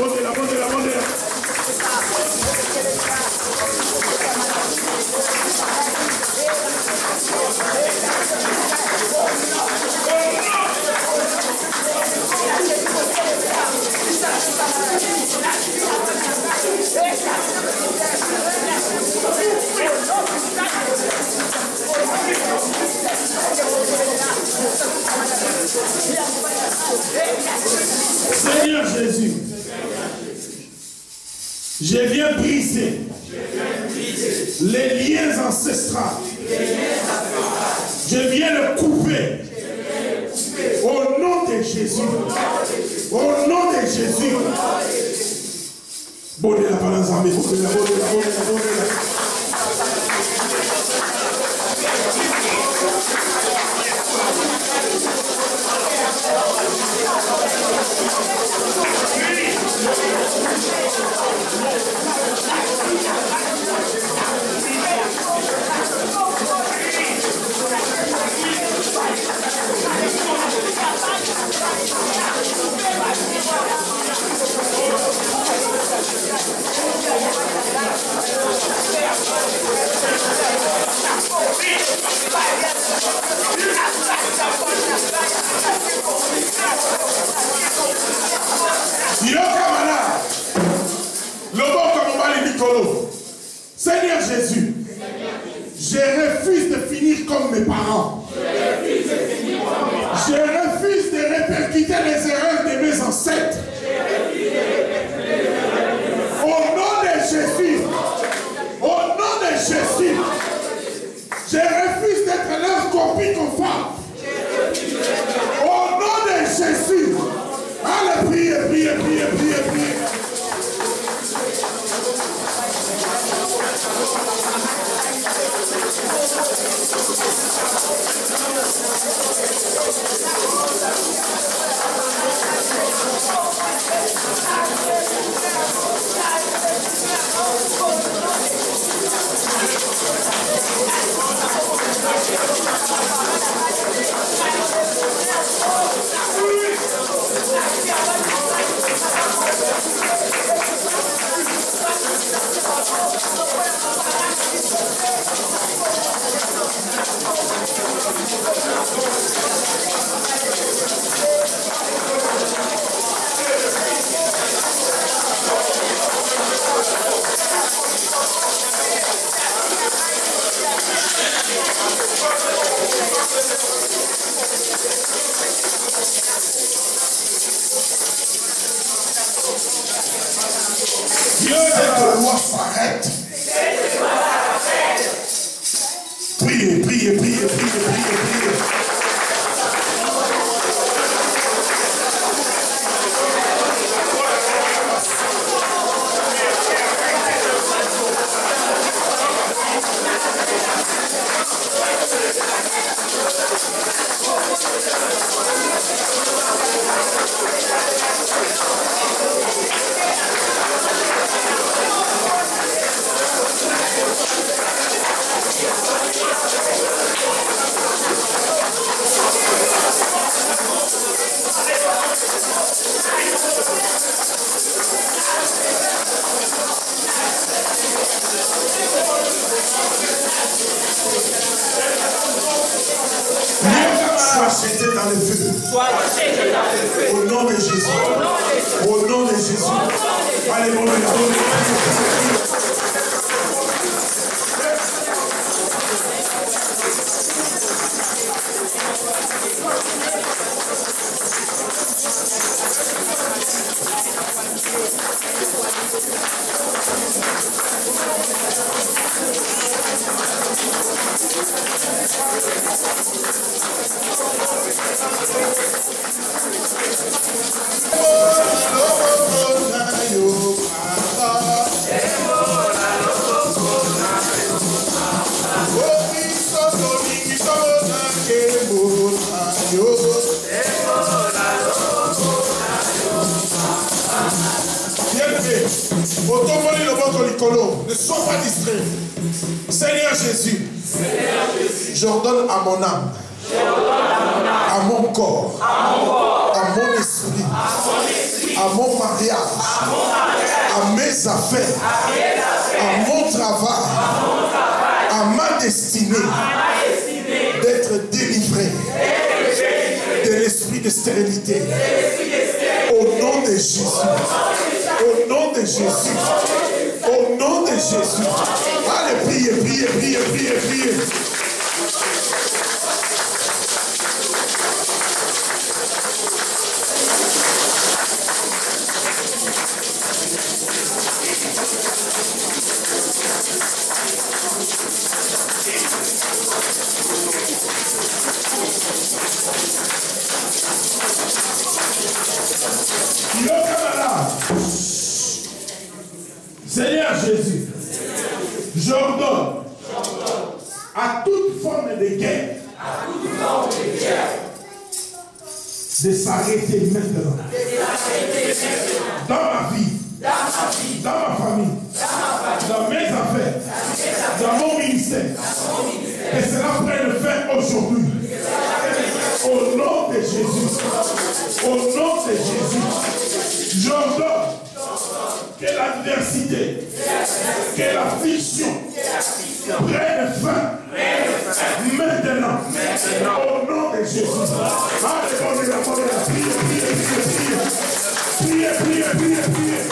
C: Seigneur Jésus, je viens briser les liens ancestrales. Je viens le couper. Au nom de Jésus. Au nom de Jésus. Bonne la balance en bonne la. Seigneur Jésus, je refuse de finir comme mes parents. Je refuse de répercuter les erreurs de mes ancêtres. Au nom de Jésus, je refuse d'être leur copie conforme. Au nom de Jésus, allez, priez. Dieu de la loi s'arrête. Priez. Jeté dans le feu. Au nom de Jésus. Au nom de Jésus. Alléluia. Ne sois pas distrait. Seigneur Jésus, j'ordonne à mon âme, à mon corps, à mon esprit, à mon mariage, à mes affaires, à mon travail, à ma destinée, d'être délivré de l'esprit de stérilité. Au nom de Jésus. Au nom de Jésus. Au nom de Jésus. Allez, priez. Jésus, j'ordonne à toute forme de guerre de s'arrêter maintenant. Dans ma vie, dans ma famille, dans mes affaires, dans mon ministère. Que cela prenne fin aujourd'hui. Au nom de Jésus. Au nom de Jésus. J'ordonne que l'adversité, que l'affliction prenne fin. Maintenant. Au nom de Jésus. Allez, priez.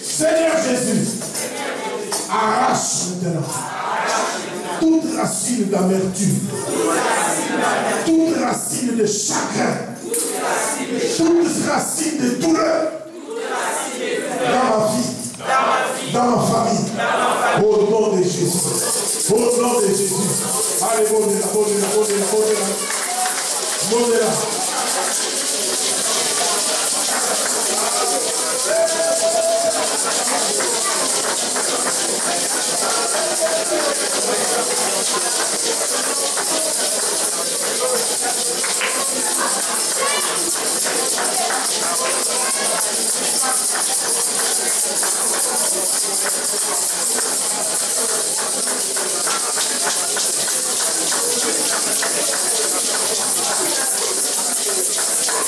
C: Seigneur Jésus, arrache maintenant toute racine d'amertume, toute racine de chagrin, toute racine de douleur dans ma vie, dans ma famille, au nom de Jésus, au nom de Jésus. Allez, monez-la.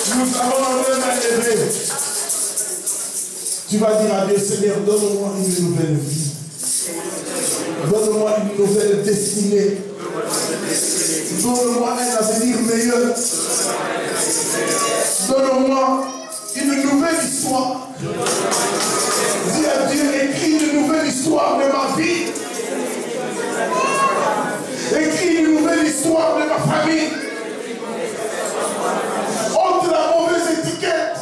C: Nous avons un main levée. Tu vas dire à Dieu, Seigneur, donne-moi une nouvelle vie. Donne-moi une nouvelle destinée. Donne-moi un avenir meilleur. Donne-moi une nouvelle histoire. Dis à Dieu, écris une nouvelle histoire de ma vie. Écris une nouvelle histoire de ma famille. Ôte la mauvaise étiquette.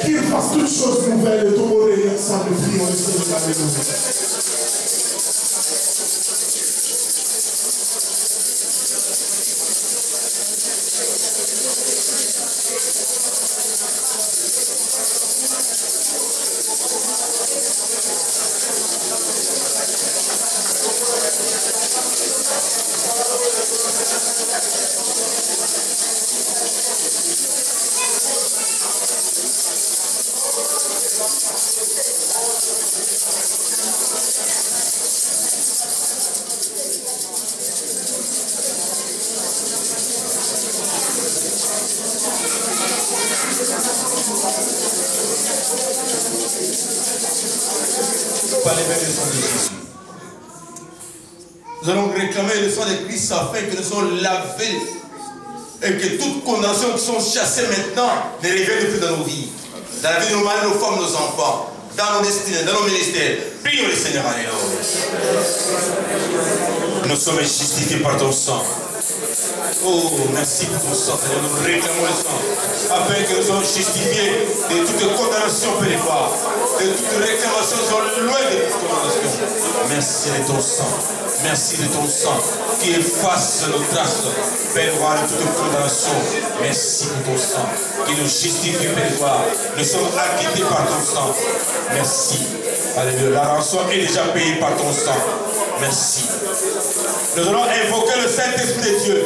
C: Qu'il fasse toutes choses nouvelles et tout le monde est ensemble de prier.
D: Par les mêmes leçons de Jésus. Nous allons réclamer le sang de Christ afin que nous soyons lavés et que toute condamnation qui sont chassées maintenant ne revienne plus dans nos vies. Dans la vie de nos maris, nos femmes, nos enfants, dans nos destinées, dans nos ministères. Prions le Seigneur, alléluia. Nous sommes justifiés par ton sang. Oh, merci pour ton sang, Seigneur. Nous réclamons le sang afin que nous soyons justifiés de toute condamnation péréquoire, de toute réclamation, nous sommes loin de toute condamnation. Merci de ton sang. Merci de ton sang qui efface nos traces, péréquoire, de toute condamnation. Merci pour ton sang qui nous justifie, péréquoire. Nous sommes acquittés par ton sang. Merci. Alléluia. La rançon est déjà payée par ton sang. Merci. Nous allons invoquer le Saint-Esprit de Dieu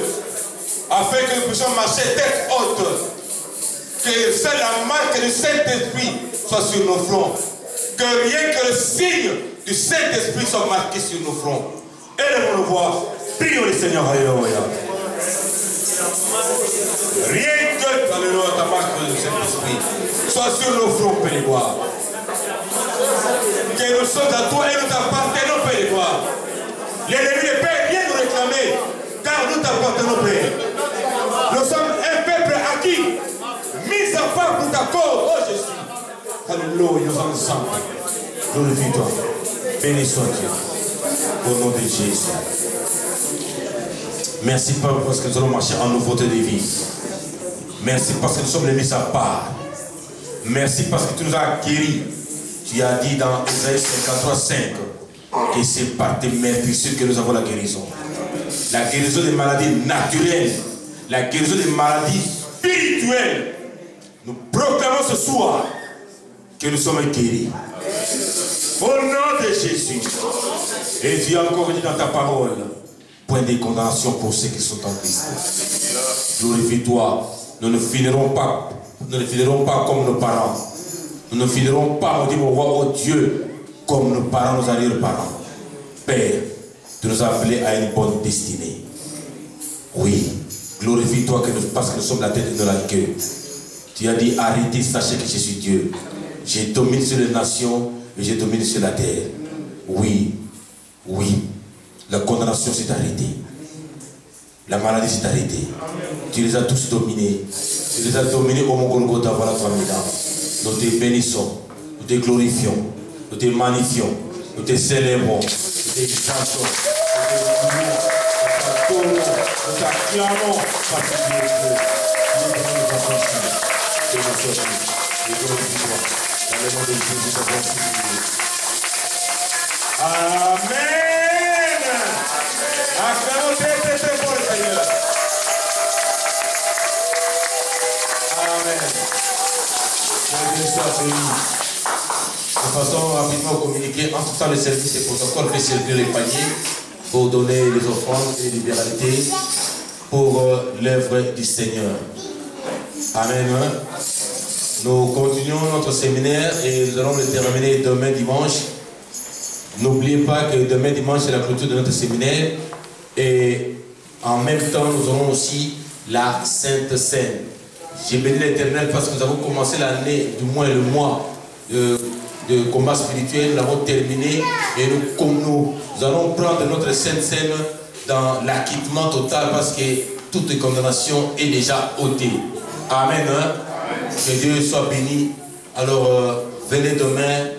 D: afin que nous puissions marcher tête haute. Que seule la marque du Saint-Esprit soit sur nos fronts. Que rien que le signe du Saint-Esprit soit marqué sur nos fronts. Élevons nos voix. Prions le Seigneur. Alléluia. Rien que alléluia, ta marque du Saint-Esprit soit sur nos fronts, Père. Que nous sommes à toi et nous t'appartenons, Père. L'ennemi ne peut rien nous réclamer, car nous t'appartenons, Père. Nous sommes un peuple acquis, mis à part pour ta cause, oh Jésus. Alléluia, nous
F: ensemble. Glorifie-toi. Béni soit Dieu. Au nom de Jésus. Merci Père parce que nous allons marcher en nouveauté de vie. Merci parce que nous sommes les mis à part. Merci parce que tu nous as guéris. Tu as dit dans Isaïe 53:5 que c'est par tes meurtrissures que nous avons la guérison. La guérison des maladies naturelles, la guérison des maladies spirituelles. Nous proclamons ce soir que nous sommes guéris. Au nom de Jésus. Et tu as encore dit dans ta parole, point de condamnation pour ceux qui sont en Christ. Glorifie-toi. Nous ne finirons pas comme nos parents. Nous ne finirons pas, on dit au roi, au Dieu, comme nos parents, nos arrière-parents. Père, tu nous as appelés à une bonne destinée. Oui, glorifie-toi parce que nous sommes la tête et de la queue. Tu as dit, arrêtez, sachez que je suis Dieu. J'ai dominé sur les nations et j'ai dominé sur la terre. Oui, oui, la condamnation s'est arrêtée. La maladie s'est arrêtée. Tu les as tous dominés. Tu les as dominés au Mongolgotha, voilà toi, mesdames. Nous te bénissons, nous te glorifions, nous te magnifions, nous te célébrons, nous t'exaltons, nous t'acclamons parce que tu es Dieu. Nous te glorifions. Dans le nom de Jésus, nous avons prié. Amen. Acclamons très fort, Seigneur. Amen. Dieu soit béni. De façon rapidement communiquée, en tout temps le service et protocole fait circuler les paniers pour donner les offrandes et libéralité pour l'œuvre du Seigneur. Amen. Nous continuons notre séminaire et nous allons le terminer demain dimanche. N'oubliez pas que demain dimanche c'est la clôture de notre séminaire et en même temps nous aurons aussi la Sainte Seine. J'ai béni l'Éternel parce que nous avons commencé l'année, du moins le mois de combat spirituel, nous l'avons terminé et nous allons prendre notre Sainte Seine dans l'acquittement total parce que toute condamnation est déjà ôtée. Amen. Que Dieu soit béni. Alors venez demain,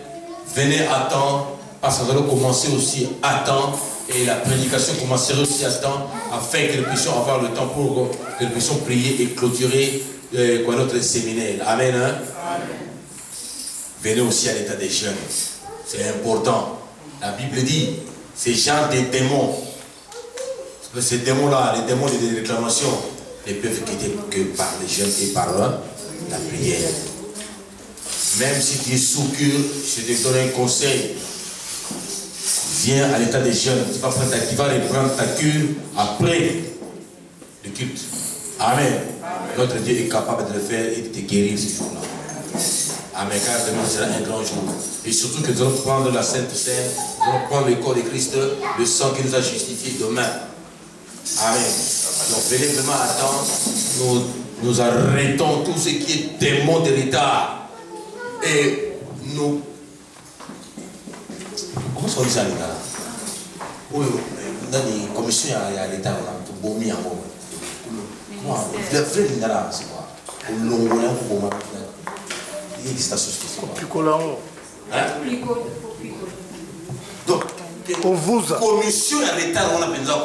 F: venez à temps parce que nous allons commencer aussi à temps et la prédication commencera aussi à temps afin que nous puissions avoir le temps pour que nous puissions prier et clôturer notre séminaire. Amen. Venez aussi à l'état des jeunes. C'est important. La Bible dit, ces gens des démons, ces démons-là, les démons de réclamation, ne peuvent quitter que par les jeunes et par la prière. Même si tu es sous cure, je te donne un conseil. Viens à l'état des jeunes. Tu vas reprendre ta cure après le culte. Amen. Notre Dieu est capable de le faire et de te guérir ce jour-là. Amen. Car demain sera un grand jour. Et surtout que nous allons prendre la Sainte Seine, nous allons prendre le corps de Christ, le sang qui nous a justifiés demain. Amen. Donc venez vraiment à temps. Nous arrêtons tout ce qui est démon de l'état. Et nous... Comment on dit ça l'état là? Oui, dans les commissions, il y a l'état là. Tout bon mis en bon. Le frère Lingara, c'est quoi? Au Longolan, pour moi. Il y a des stations spéciales. Donc, commission à l'état, on a besoin de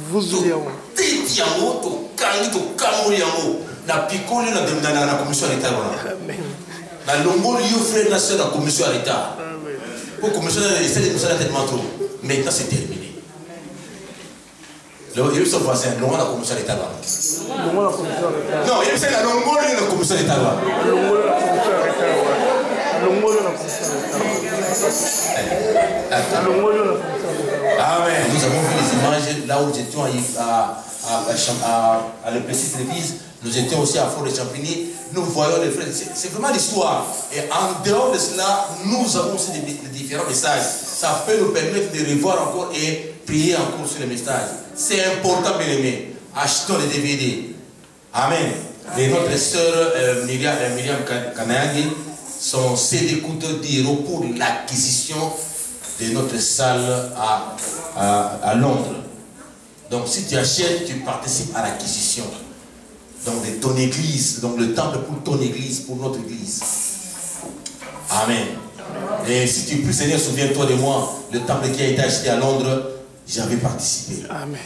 F: vous soliamo, tetiamo, to kangi, to kamoriamo. La picole, la commission à l'état. La longo, il y a frère national la commission à l'état. Pour commission à l'état, tellement trop. Maintenant, c'est terminé. Il y a son voisin, non, la commission à l'état. Non, il y a la longo, la commission à l'état. Amen. Nous avons vu les images là où nous étions à l'Église Lévise. Nous étions aussi à Fort de Champigny. Nous voyons les frères. C'est vraiment l'histoire. Et en dehors de cela, nous avons aussi des différents messages. Ça peut nous permettre de revoir encore et prier encore sur les messages. C'est important, bien aimé. Achetons les DVD. Amen. Et notre sœur Myriam Kanayagi, son CD coûte 10 € pour l'acquisition de notre salle à Londres. Donc si tu achètes, tu participes à l'acquisition. Donc de ton église, donc le temple pour ton église, pour notre église. Amen. Et si tu pries, Seigneur, souviens-toi de moi. Le temple qui a été acheté à Londres, j'avais participé.
G: Amen.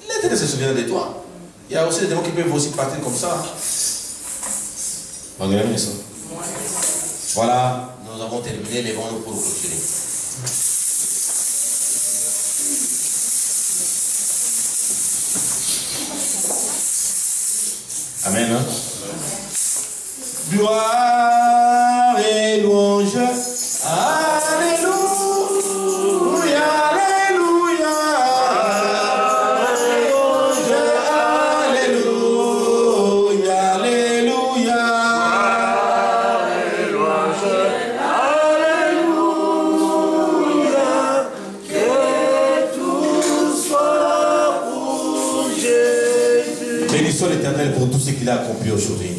F: L'Éternel se souvient de toi. Il y a aussi des démons qui peuvent aussi partir comme ça. Regardez ça. Voilà, nous avons terminé, mais bon, nous pourrons clôturer. Amen. Hein? Gloire et louange. Alléluia. Alléluia. Alléluia. Alléluia. Alléluia. Que tout soit pour Jésus. Bénissons l'Éternel pour tout ce qu'il a accompli aujourd'hui.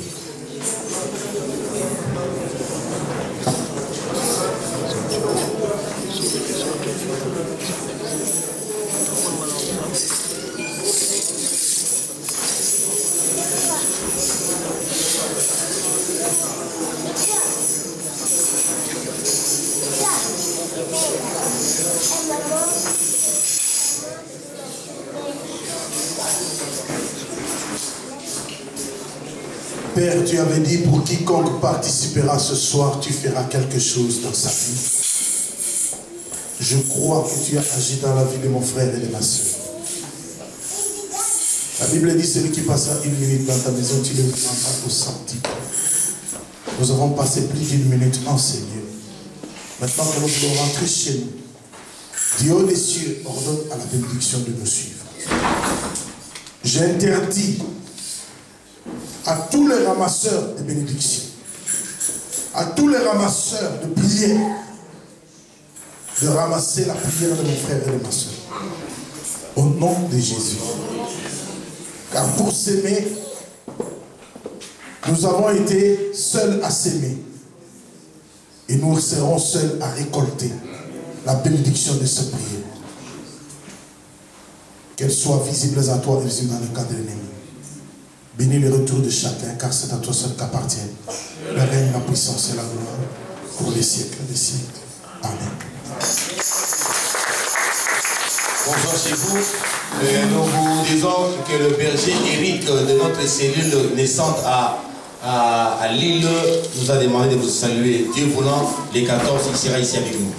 C: Père, tu avais dit pour quiconque participera ce soir, tu feras quelque chose dans sa vie. Je crois que tu as agi dans la vie de mon frère et de ma soeur. La Bible dit, celui qui passera une minute dans ta maison, tu le rendras au centime. Nous avons passé plus d'une minute en Seigneur. Maintenant que nous pouvons rentrer chez nous, Dieu des cieux ordonne à la bénédiction de nous suivre. J'interdis à tous les ramasseurs de bénédictions, à tous les ramasseurs de prières, de ramasser la prière de mon frère et de ma soeur. Au nom de Jésus. Car pour s'aimer, nous avons été seuls à s'aimer. Et nous serons seuls à récolter la bénédiction de ce prière. Qu'elle soit visible à toi et visible dans le cas de l'ennemi. Bénis le retour de chacun, car c'est à toi seul qu'appartiennent le règne, la puissance et la gloire pour les siècles des siècles. Amen.
F: Bonjour chez vous. Nous vous disons que le berger Eric de notre cellule naissante à Lille nous a demandé de vous saluer. Dieu voulant, les 14, il sera ici avec nous.